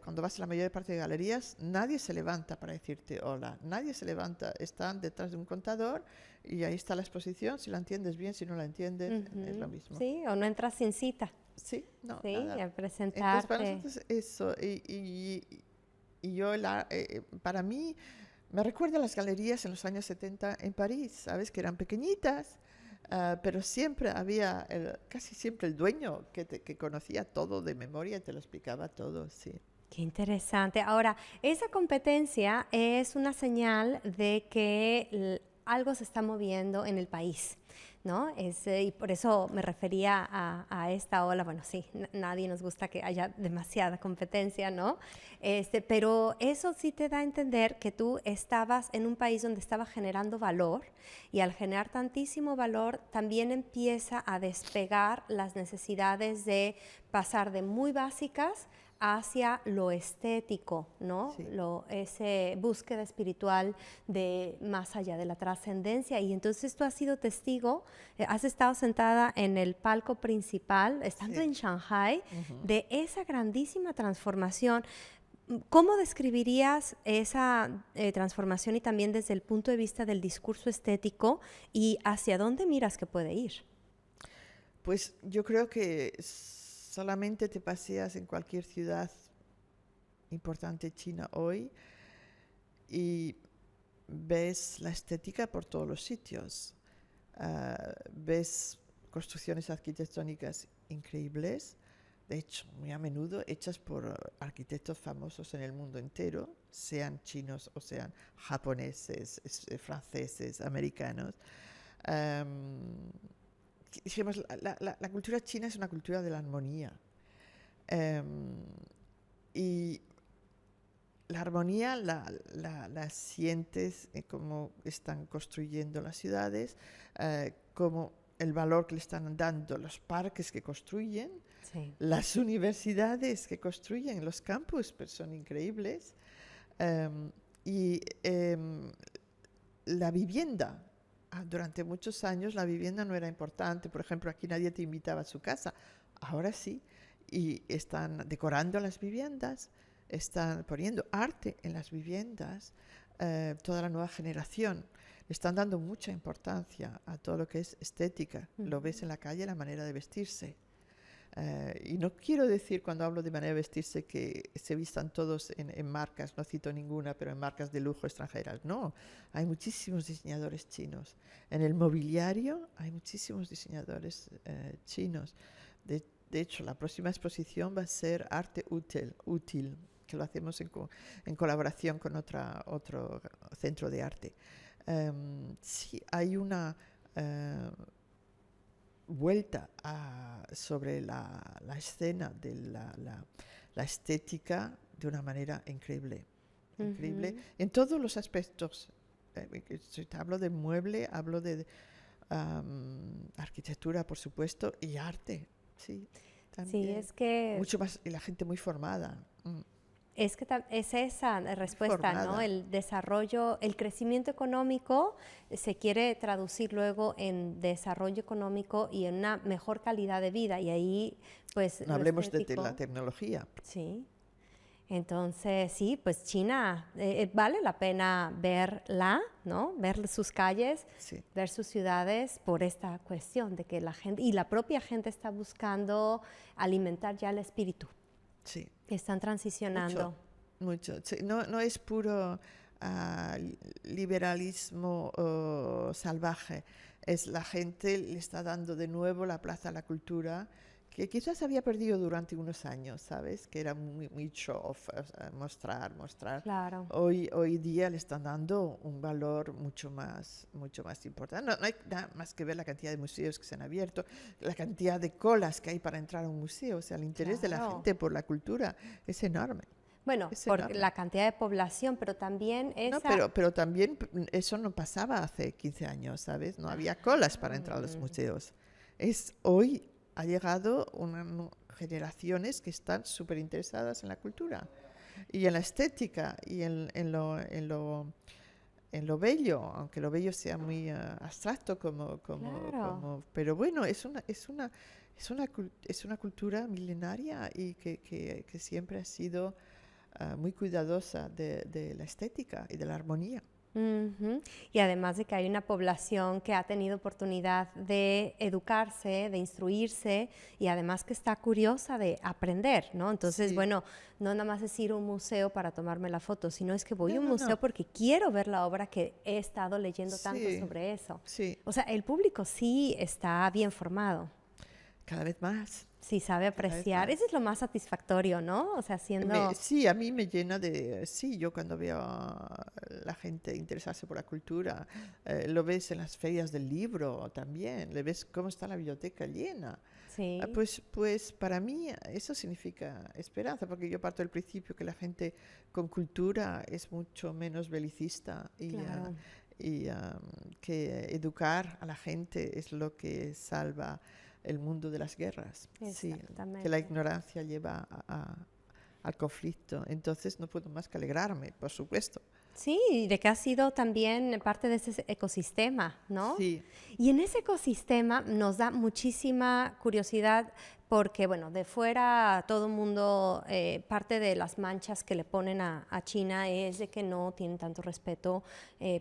cuando vas a la mayor parte de galerías, nadie se levanta para decirte hola, nadie se levanta, están detrás de un contador y ahí está la exposición, si la entiendes bien, si no la entiendes, es lo mismo. Sí, o no entras sin cita. Sí, no, sí, nada. A presentarte. Entonces, para nosotros eso, y yo, para mí, me recuerda a las galerías en los años 70 en París, ¿sabes? Que eran pequeñitas, pero siempre había, casi siempre el dueño que conocía todo de memoria y te lo explicaba todo, sí. Qué interesante. Ahora, esa competencia es una señal de que algo se está moviendo en el país, ¿no? Y por eso me refería a esta ola. Bueno, sí, nadie nos gusta que haya demasiada competencia, ¿no? Pero eso sí te da a entender que tú estabas en un país donde estaba generando valor, y al generar tantísimo valor también empieza a despegar las necesidades de pasar de muy básicas hacia lo estético, ¿no? Sí. Ese búsqueda espiritual de más allá de la trascendencia. Y entonces tú has sido testigo, has estado sentada en el palco principal, estando en Shanghai, de esa grandísima transformación. ¿Cómo describirías esa transformación, y también desde el punto de vista del discurso estético, y hacia dónde miras que puede ir? Pues yo creo que solamente te paseas en cualquier ciudad importante china hoy y ves la estética por todos los sitios. Ves construcciones arquitectónicas increíbles, de hecho, muy a menudo hechas por arquitectos famosos en el mundo entero, sean chinos o sean japoneses, franceses, americanos. Um, Dijimos, la cultura china es una cultura de la armonía. Y la armonía la sientes como están construyendo las ciudades, como el valor que le están dando los parques que construyen, Sí. las universidades que construyen, los campus, pues son increíbles. Y la vivienda. Durante muchos años la vivienda no era importante. Por ejemplo, aquí nadie te invitaba a su casa. Ahora sí. Y están decorando las viviendas, están poniendo arte en las viviendas. Toda la nueva generación le están dando mucha importancia a todo lo que es estética. Lo ves en la calle, la manera de vestirse. Y no quiero decir, cuando hablo de manera de vestirse, que se vistan todos en marcas, no cito ninguna, pero en marcas de lujo extranjeras. No, hay muchísimos diseñadores chinos. En el mobiliario hay muchísimos diseñadores chinos. De hecho, la próxima exposición va a ser arte útil, que lo hacemos en colaboración con otro centro de arte. Sí, hay una vuelta sobre la escena de la estética de una manera increíble. Increíble en todos los aspectos. Hablo de mueble, hablo de arquitectura, por supuesto, y arte. Sí, también. Sí, es que... Mucho más, y la gente muy formada. Es que es esa respuesta, formada. ¿no? El desarrollo, el crecimiento económico se quiere traducir luego en desarrollo económico y en una mejor calidad de vida. Y ahí, pues... No hablemos de la tecnología. Sí. Entonces, sí, pues China, vale la pena verla, ¿no? Ver sus calles, Sí. ver sus ciudades por esta cuestión de que la gente, y la propia gente está buscando alimentar ya el espíritu. Sí. Están transicionando. Mucho. Sí, no es puro liberalismo salvaje. Es la gente le está dando de nuevo la plaza a la cultura, que quizás había perdido durante unos años, ¿sabes? Que era muy show off, mostrar. Claro. Hoy día le están dando un valor mucho más importante. No hay nada más que ver la cantidad de museos que se han abierto, la cantidad de colas que hay para entrar a un museo. O sea, el interés de la gente por la cultura es enorme. Bueno, por la cantidad de población, pero también esa... No, pero también eso no pasaba hace 15 años, ¿sabes? No había colas para entrar a los museos. Hoy ha llegado unas generaciones que están súper interesadas en la cultura y en la estética y en lo bello, aunque lo bello sea muy abstracto pero bueno, es una cultura milenaria y que siempre ha sido muy cuidadosa de la estética y de la armonía. Y además de que hay una población que ha tenido oportunidad de educarse, de instruirse y además que está curiosa de aprender, ¿no? Entonces, Sí. bueno, no nada más es ir a un museo para tomarme la foto, sino es que voy a un museo porque quiero ver la obra que he estado leyendo tanto sobre eso. Sí. O sea, el público sí está bien formado. Cada vez más. Sí, sabe apreciar. Eso es lo más satisfactorio, ¿no? O sea, haciendo... Sí, a mí me llena de... Sí, yo cuando veo a la gente interesarse por la cultura, lo ves en las ferias del libro también, le ves cómo está la biblioteca llena. Sí. Pues para mí eso significa esperanza, porque yo parto del principio que la gente con cultura es mucho menos belicista y que educar a la gente es lo que salva el mundo de las guerras. Sí, que la ignorancia lleva al conflicto. Entonces no puedo más que alegrarme, por supuesto. Sí, de que ha sido también parte de ese ecosistema, ¿no? Sí. Y en ese ecosistema nos da muchísima curiosidad porque, bueno, de fuera todo el mundo, parte de las manchas que le ponen a China es de que no tienen tanto respeto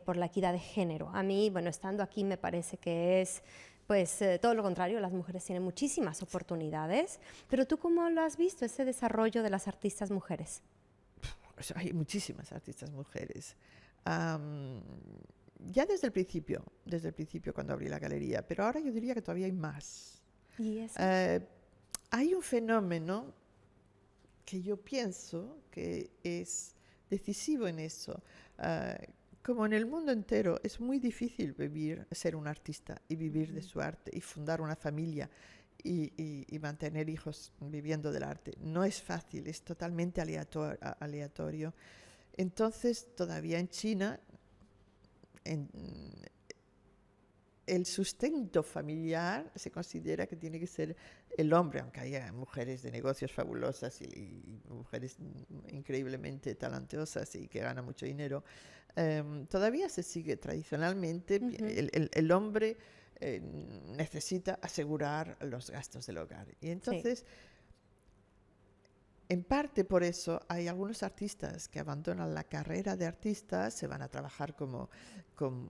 por la equidad de género. A mí, bueno, estando aquí me parece que es... Pues todo lo contrario, las mujeres tienen muchísimas oportunidades, pero ¿tú cómo lo has visto, ese desarrollo de las artistas mujeres? Hay muchísimas artistas mujeres. Ya desde el principio cuando abrí la galería, pero ahora yo diría que todavía hay más. ¿Y eso? hay un fenómeno que yo pienso que es decisivo en eso. Como en el mundo entero es muy difícil ser un artista y vivir de su arte y fundar una familia y mantener hijos viviendo del arte. No es fácil, es totalmente aleatorio. Entonces, todavía en China, el sustento familiar se considera que tiene que ser el hombre, aunque haya mujeres de negocios fabulosas y mujeres increíblemente talentosas y que ganan mucho dinero. Todavía se sigue tradicionalmente, el hombre necesita asegurar los gastos del hogar. Y entonces, en parte por eso hay algunos artistas que abandonan la carrera de artistas, se van a trabajar como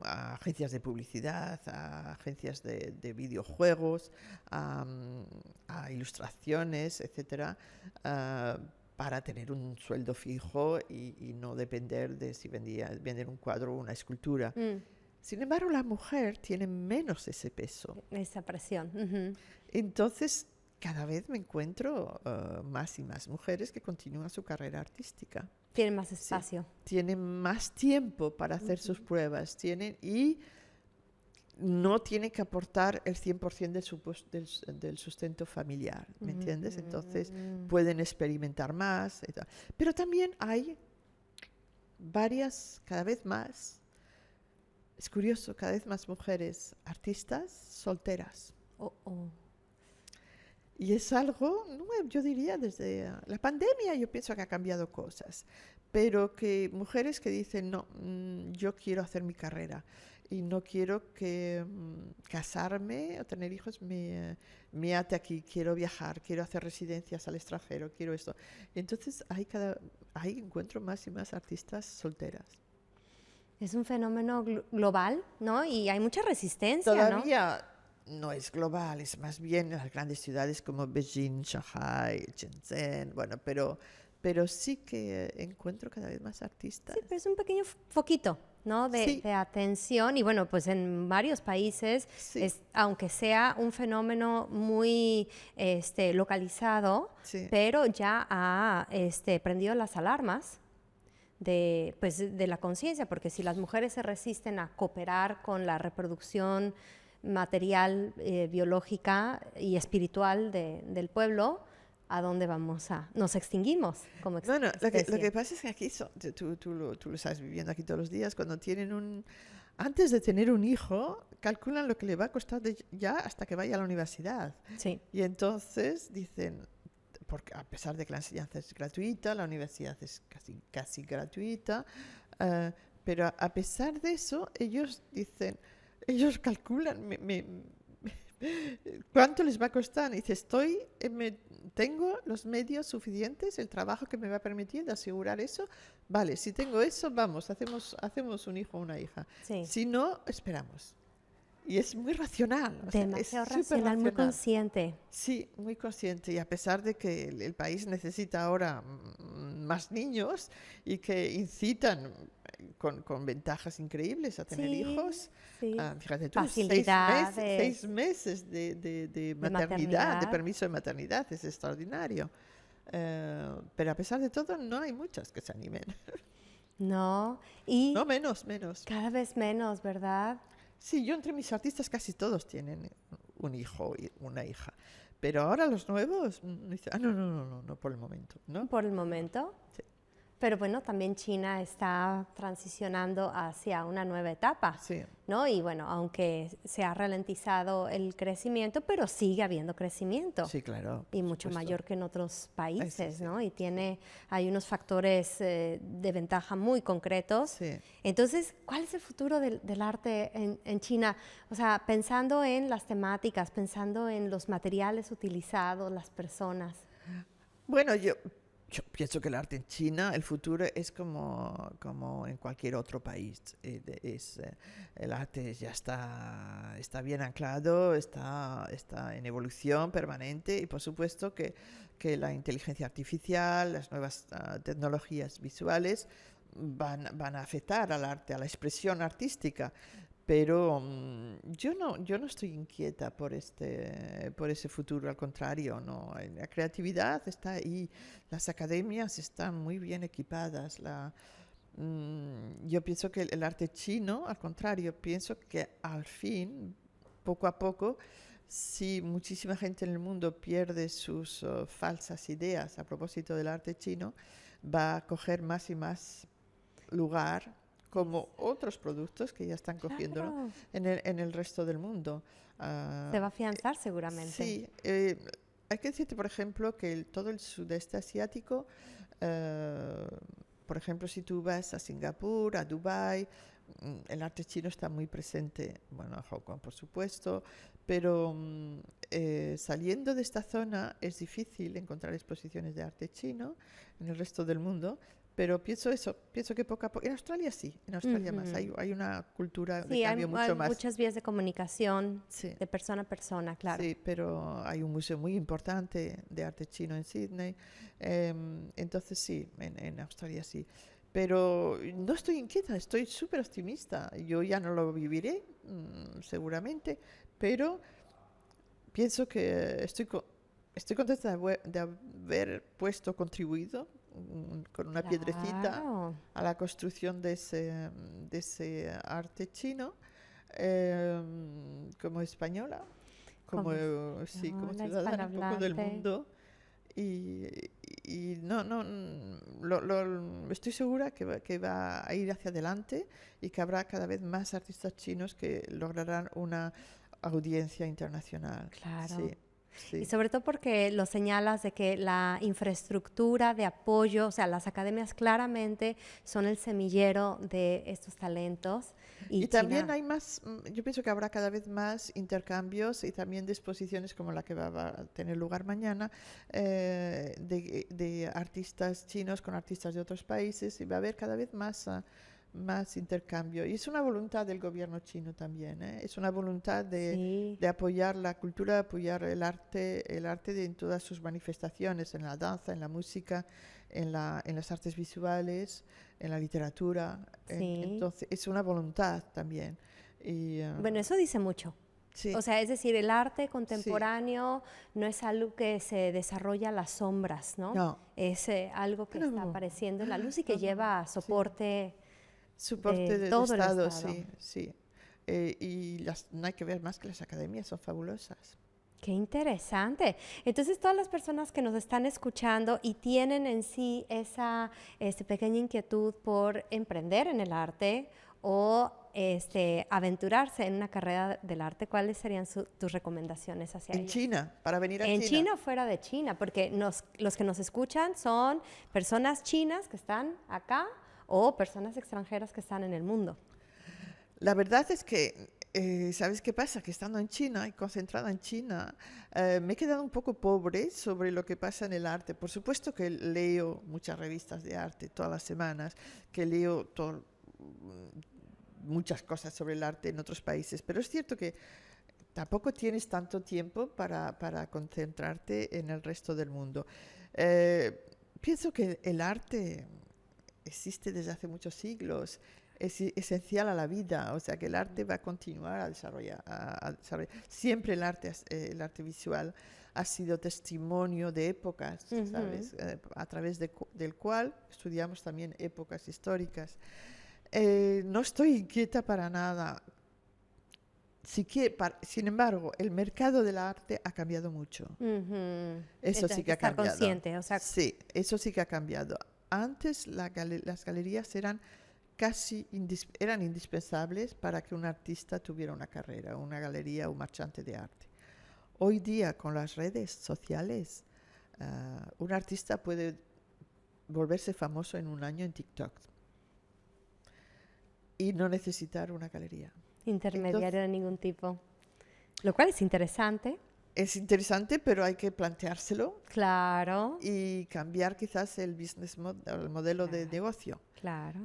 a agencias de publicidad, a agencias de videojuegos, a ilustraciones, etcétera, para tener un sueldo fijo y no depender de si vender un cuadro o una escultura. Sin embargo, la mujer tiene menos ese peso. Esa presión. Entonces, cada vez me encuentro más y más mujeres que continúan su carrera artística. Tienen más espacio. Sí, tienen más tiempo para hacer sus pruebas, y no tienen que aportar el 100% del sustento familiar, ¿me entiendes? Entonces pueden experimentar más. Pero también hay cada vez más, es curioso, cada vez más mujeres artistas solteras. Y es algo nuevo, yo diría, desde la pandemia yo pienso que ha cambiado cosas, pero que mujeres que dicen, no, yo quiero hacer mi carrera y no quiero que casarme o tener hijos me ate aquí, quiero viajar, quiero hacer residencias al extranjero, quiero esto. Entonces encuentro más y más artistas solteras. Es un fenómeno global, ¿no? Y hay mucha resistencia, Todavía no es global, es más bien en las grandes ciudades como Beijing, Shanghai, Shenzhen, bueno, pero sí que encuentro cada vez más artistas. Sí, pero es un pequeño foquito, ¿no? De atención, y bueno, pues en varios países, aunque sea un fenómeno muy localizado, pero ya ha prendido las alarmas de la conciencia, porque si las mujeres se resisten a cooperar con la reproducción material, biológica y espiritual del pueblo, ¿a dónde vamos nos extinguimos como Bueno, especie? lo que pasa es que aquí, tú lo estás viviendo aquí todos los días, cuando antes de tener un hijo, calculan lo que le va a costar ya hasta que vaya a la universidad. Sí. Y entonces dicen, porque a pesar de que la enseñanza es gratuita, la universidad es casi gratuita, pero a pesar de eso, ellos calculan cuánto les va a costar. Y dice, tengo los medios suficientes, el trabajo que me va a permitir de asegurar eso. Vale, si tengo eso, vamos, hacemos un hijo o una hija. Si no, esperamos. Y es muy racional. Demasiado racional, muy consciente. Sí, muy consciente. Y a pesar de que el país necesita ahora más niños y que incitan con ventajas increíbles a tener hijos, fíjate tú, facilidades, 6 meses de maternidad, de permiso de maternidad, es extraordinario. Pero a pesar de todo, no hay muchas que se animen. No, menos. Cada vez menos, ¿verdad? Sí, yo entre mis artistas casi todos tienen un hijo y una hija. Pero ahora los nuevos dicen, no por el momento. ¿No? ¿Por el momento? Sí. Pero bueno, también China está transicionando hacia una nueva etapa, ¿no? Y bueno, aunque se ha ralentizado el crecimiento, pero sigue habiendo crecimiento. Sí, claro. Y mucho mayor que en otros países, ¿no? Y hay unos factores de ventaja muy concretos. Sí. Entonces, ¿cuál es el futuro del arte en China? O sea, pensando en las temáticas, pensando en los materiales utilizados, las personas. Bueno, yo pienso que el arte en China, el futuro es como en cualquier otro país. El arte ya está bien anclado, está en evolución permanente y por supuesto que la inteligencia artificial, las nuevas tecnologías visuales van a afectar al arte, a la expresión artística. Pero yo no estoy inquieta por ese futuro, al contrario, no. La creatividad está ahí, las academias están muy bien equipadas. Yo pienso que el arte chino, al contrario, pienso que al fin, poco a poco, si muchísima gente en el mundo pierde sus falsas ideas a propósito del arte chino, va a coger más y más lugar como otros productos que ya están cogiéndolo Claro. en el resto del mundo. Se va a afianzar seguramente. Sí, hay que decirte, por ejemplo, que todo el sudeste asiático, eh, por ejemplo, si tú vas a Singapur, a Dubái, el arte chino está muy presente, bueno, a Hong Kong, por supuesto, pero saliendo de esta zona es difícil encontrar exposiciones de arte chino en el resto del mundo. Pero pienso que poco a poco, en Australia sí, en Australia más, hay una cultura de Sí, cambio hay mucho más. muchas vías de comunicación Sí. de persona a persona, claro. Sí, pero hay un museo muy importante de arte chino en Sydney, entonces sí, en Australia sí. Pero no estoy inquieta, estoy súper optimista. Yo ya no lo viviré, seguramente, pero pienso que estoy contenta de haber contribuido con una piedrecita Claro. a la construcción de ese arte chino, como española, como, sí, como La ciudadana un poco del hispanohablante. mundo. Y, y no, estoy segura que va a ir hacia adelante y que habrá cada vez más artistas chinos que lograrán una audiencia internacional. Claro. Sí, sí. Y sobre todo porque lo señalas de que la infraestructura de apoyo, o sea, las academias claramente son el semillero de estos talentos. Y también hay más, yo pienso que habrá cada vez más intercambios y también de exposiciones como la que va a tener lugar mañana, de artistas chinos con artistas de otros países, y va a haber cada vez más intercambio. Y es una voluntad del gobierno chino también, ¿eh? Es una voluntad de apoyar la cultura, de apoyar el arte en todas sus manifestaciones, en la danza, en la música, en las artes visuales, en la literatura. Sí. Entonces, es una voluntad también. Y, Bueno, eso dice mucho. sí. O sea, es decir, el arte contemporáneo no es algo que se desarrolla a las sombras, ¿no? No. Es algo que está apareciendo en la luz y que No, lleva soporte soporte de de todo el Estado, Estado. sí, sí. Y no hay que ver más que las academias son fabulosas. Qué interesante. Entonces, todas las personas que nos están escuchando y tienen en sí esa pequeña inquietud por emprender en el arte o aventurarse en una carrera del arte, ¿cuáles serían tus recomendaciones hacia En ellos? China, para venir a En China. China o fuera de China, porque los que nos escuchan son personas chinas que están acá o personas extranjeras que están en el mundo. La verdad es que, ¿sabes qué pasa? Que estando en China y concentrada en China, me he quedado un poco pobre sobre lo que pasa en el arte. Por supuesto que leo muchas revistas de arte todas las semanas, que leo muchas cosas sobre el arte en otros países, pero es cierto que tampoco tienes tanto tiempo para concentrarte en el resto del mundo. Pienso que el arte existe desde hace muchos siglos, es esencial a la vida, o sea que el arte va a continuar a desarrollar. Siempre el arte visual ha sido testimonio de épocas, ¿sabes? A través del cual estudiamos también épocas históricas. No estoy inquieta para nada. Sin embargo, el mercado del arte ha cambiado mucho. Eso sí que ha cambiado. Estar consciente, o sea. Sí, eso sí que ha cambiado. Antes las galerías eran indispensables para que un artista tuviera una carrera, una galería o un marchante de arte. Hoy día, con las redes sociales, un artista puede volverse famoso en un año en TikTok y no necesitar una galería. Intermediario de ningún tipo. Lo cual es interesante. Es interesante, pero hay que planteárselo. Claro. Y cambiar quizás el modelo de negocio. Claro.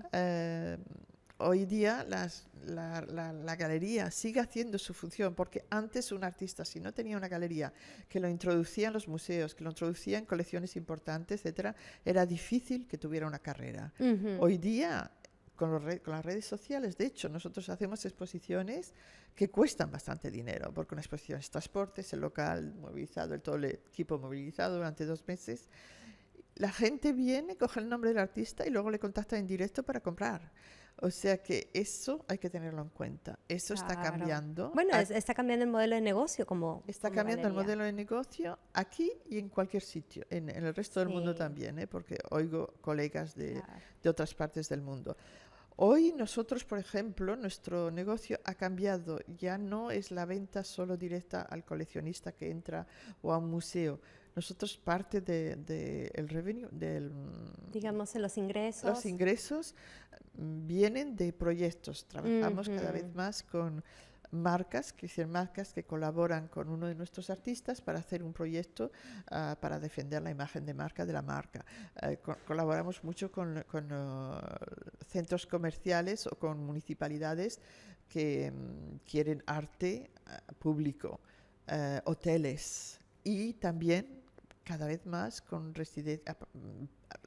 Hoy día la galería sigue haciendo su función, porque antes un artista, si no tenía una galería que lo introducía en los museos, que lo introducía en colecciones importantes, etcétera, era difícil que tuviera una carrera. Hoy día, con las redes sociales. De hecho, nosotros hacemos exposiciones que cuestan bastante dinero, porque una exposición es transporte, es el local movilizado, todo el equipo movilizado durante 2 meses. La gente viene, coge el nombre del artista y luego le contacta en directo para comprar. O sea que eso hay que tenerlo en cuenta. Eso está Claro. cambiando. Bueno, está cambiando el modelo de negocio como Está como cambiando el galería. modelo de negocio aquí y en cualquier sitio, en el resto del mundo Sí, también, ¿eh? Porque oigo colegas claro. de otras partes del mundo. Hoy nosotros, por ejemplo, nuestro negocio ha cambiado. Ya no es la venta solo directa al coleccionista que entra o a un museo. Nosotros parte el revenue, Digamos, en los los ingresos. ingresos vienen de proyectos. Trabajamos cada vez Ujú. más con marcas, que dicen marcas que colaboran con uno de nuestros artistas para hacer un proyecto para defender la imagen de marca de la marca. Colaboramos mucho con centros comerciales o con municipalidades que quieren arte público, hoteles y también cada vez más con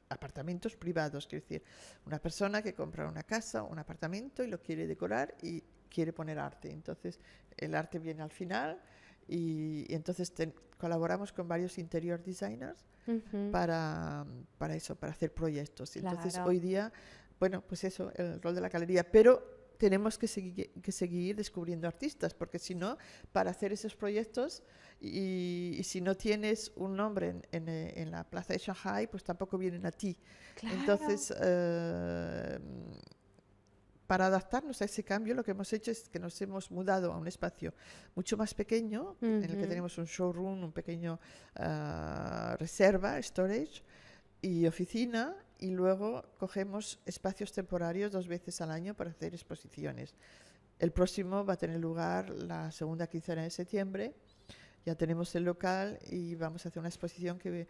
apartamentos privados, quiero decir, una persona que compra una casa, un apartamento y lo quiere decorar y quiere poner arte. Entonces, el arte viene al final y entonces colaboramos con varios interior designers Ujú. para eso, para hacer proyectos. Entonces, Claro. hoy día, bueno, pues eso, el rol de la galería, pero tenemos que seguir descubriendo artistas, porque si no, para hacer esos proyectos y si no tienes un nombre en la plaza de Shanghai, pues tampoco vienen a ti. Claro. Entonces, para adaptarnos a ese cambio, lo que hemos hecho es que nos hemos mudado a un espacio mucho más pequeño, en el que Ujú. tenemos un showroom, un pequeño reserva, storage y oficina, y luego cogemos espacios temporarios 2 veces al año para hacer exposiciones. El próximo va a tener lugar la segunda quincena de septiembre. Ya tenemos el local y vamos a hacer una exposición que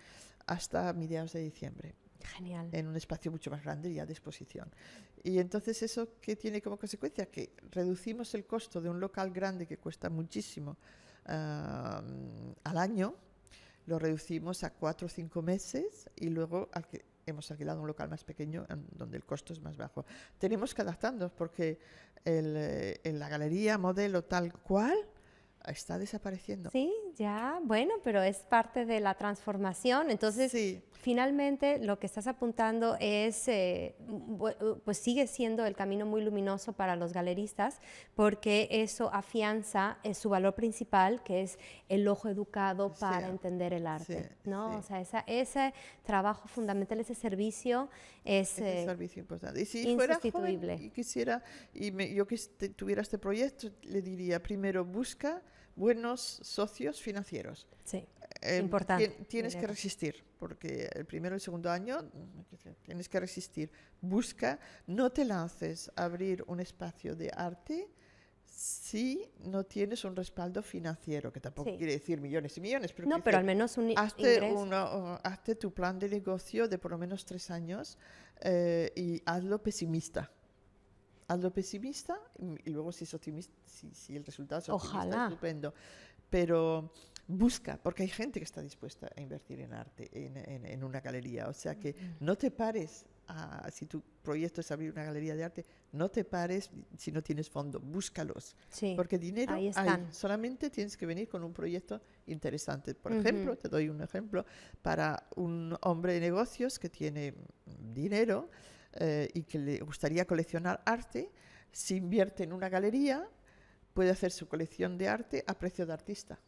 hasta mediados de diciembre Genial. en un espacio mucho más grande ya de exposición. Y entonces eso que tiene como consecuencia que reducimos el costo de un local grande que cuesta muchísimo al año, lo reducimos a 4 o 5 meses y luego hemos alquilado un local más pequeño donde el costo es más bajo. Tenemos que adaptarnos porque en la galería modelo tal cual está desapareciendo. Sí, ya, bueno, pero es parte de la transformación. Entonces, Sí, finalmente, lo que estás apuntando es, pues sigue siendo el camino muy luminoso para los galeristas, porque eso afianza su valor principal, que es el ojo educado sí, para entender el sí, arte, ¿no? O sí. sea, ese trabajo fundamental, ese servicio es Ese servicio importante. Y si fuera joven insustituible. y quisiera, yo que tuviera este proyecto, le diría primero busca buenos socios financieros. Sí, importante, Tienes que dinero. resistir, porque el primero y el segundo año tienes que resistir. Busca, no te lances a abrir un espacio de arte si no tienes un respaldo financiero, que tampoco Sí. quiere decir millones y millones, pero No, quiere pero decir, al menos un hazte, ingreso. hazte tu plan de negocio de por lo menos 3 años y hazlo pesimista. Hazlo pesimista y luego si es optimista, si el resultado es optimista, Ojalá. estupendo. Pero busca, porque hay gente que está dispuesta a invertir en arte, en una galería. O sea que no te pares, si tu proyecto es abrir una galería de arte, no te pares si no tienes fondo, búscalos. Sí, Porque dinero ahí hay, están. solamente tienes que venir con un proyecto interesante. Por Ujú. ejemplo, te doy un ejemplo, para un hombre de negocios que tiene dinero y que le gustaría coleccionar arte, si invierte en una galería, puede hacer su colección de arte a precio de artista.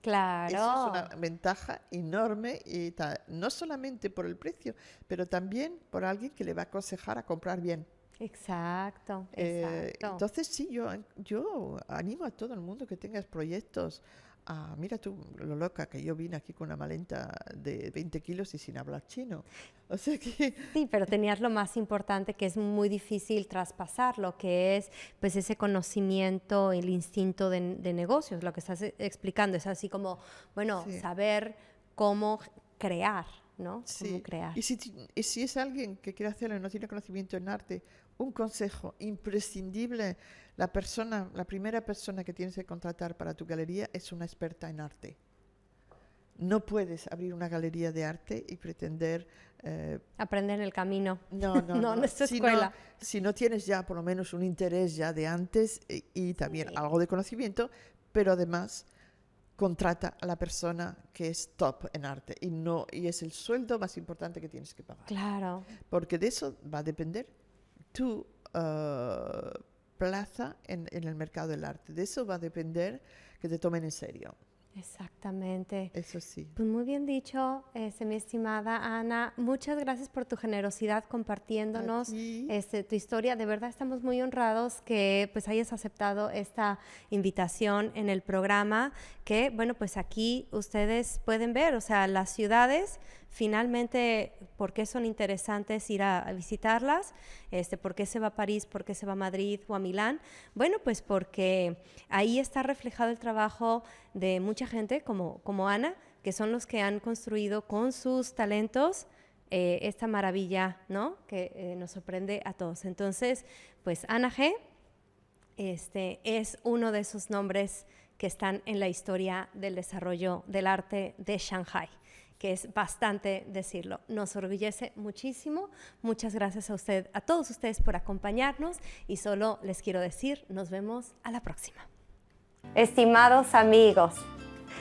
Eso es una Claro, ventaja enorme, y no solamente por el precio, pero también por alguien que le va a aconsejar a comprar bien. exacto, exacto. Entonces sí, yo animo a todo el mundo que tengas proyectos. Mira tú lo loca que yo vine aquí con una maleta de 20 kilos y sin hablar chino. O sea que Sí, pero tenías lo más importante que es muy difícil traspasarlo, que es pues ese conocimiento, el instinto de negocios. Lo que estás explicando es así como, bueno, sí. saber cómo crear, ¿no? Cómo Sí, crear. y si es alguien que quiere hacerlo y no tiene conocimiento en arte, un consejo imprescindible, la primera persona que tienes que contratar para tu galería es una experta en arte. No puedes abrir una galería de arte y pretender... aprender en el camino. No, no es tu escuela. Si no tienes ya por lo menos un interés ya de antes y también algo de conocimiento, pero además contrata a la persona que es top en arte y es el sueldo más importante que tienes que pagar. Claro. Porque de eso va a depender tu plaza en el mercado del arte. De eso va a depender que te tomen en serio. Exactamente. Eso sí. Pues muy bien dicho, mi estimada Ana. Muchas gracias por tu generosidad compartiéndonos tu historia. De verdad estamos muy honrados que pues hayas aceptado esta invitación en el programa, que bueno, pues aquí ustedes pueden ver, o sea, las ciudades finalmente, ¿por qué son interesantes ir a visitarlas? ¿Por qué se va a París? ¿Por qué se va a Madrid o a Milán? Bueno, pues porque ahí está reflejado el trabajo de mucha gente como Ana, que son los que han construido con sus talentos esta maravilla, ¿no? Que nos sorprende a todos. Entonces, pues Ana G. Es uno de esos nombres que están en la historia del desarrollo del arte de Shanghái, que es bastante decirlo. Nos orgullece muchísimo. Muchas gracias a todos ustedes por acompañarnos y solo les quiero decir, nos vemos a la próxima. Estimados amigos,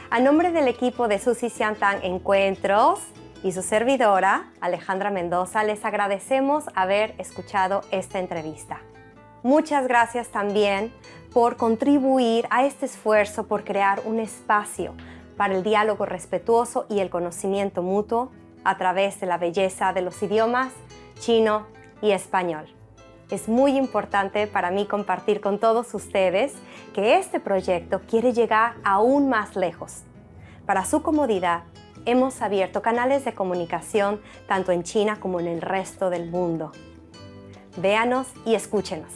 a nombre del equipo de Suzy Xiantang Encuentros y su servidora, Alejandra Mendoza, les agradecemos haber escuchado esta entrevista. Muchas gracias también por contribuir a este esfuerzo por crear un espacio para el diálogo respetuoso y el conocimiento mutuo a través de la belleza de los idiomas chino y español. Es muy importante para mí compartir con todos ustedes que este proyecto quiere llegar aún más lejos. Para su comodidad, hemos abierto canales de comunicación tanto en China como en el resto del mundo. Véanos y escúchenos.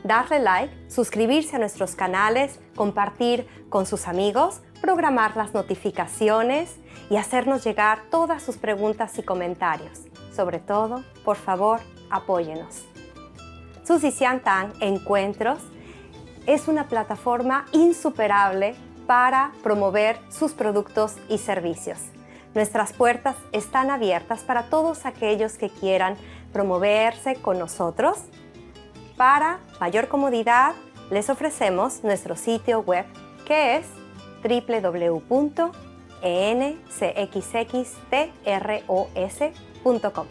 Darle like, suscribirse a nuestros canales, compartir con sus amigos, programar las notificaciones y hacernos llegar todas sus preguntas y comentarios. Sobre todo, por favor, apóyenos. Suzy Xiantang Encuentros es una plataforma insuperable para promover sus productos y servicios. Nuestras puertas están abiertas para todos aquellos que quieran promoverse con nosotros. Para mayor comodidad, les ofrecemos nuestro sitio web, que es www.encxxtros.com.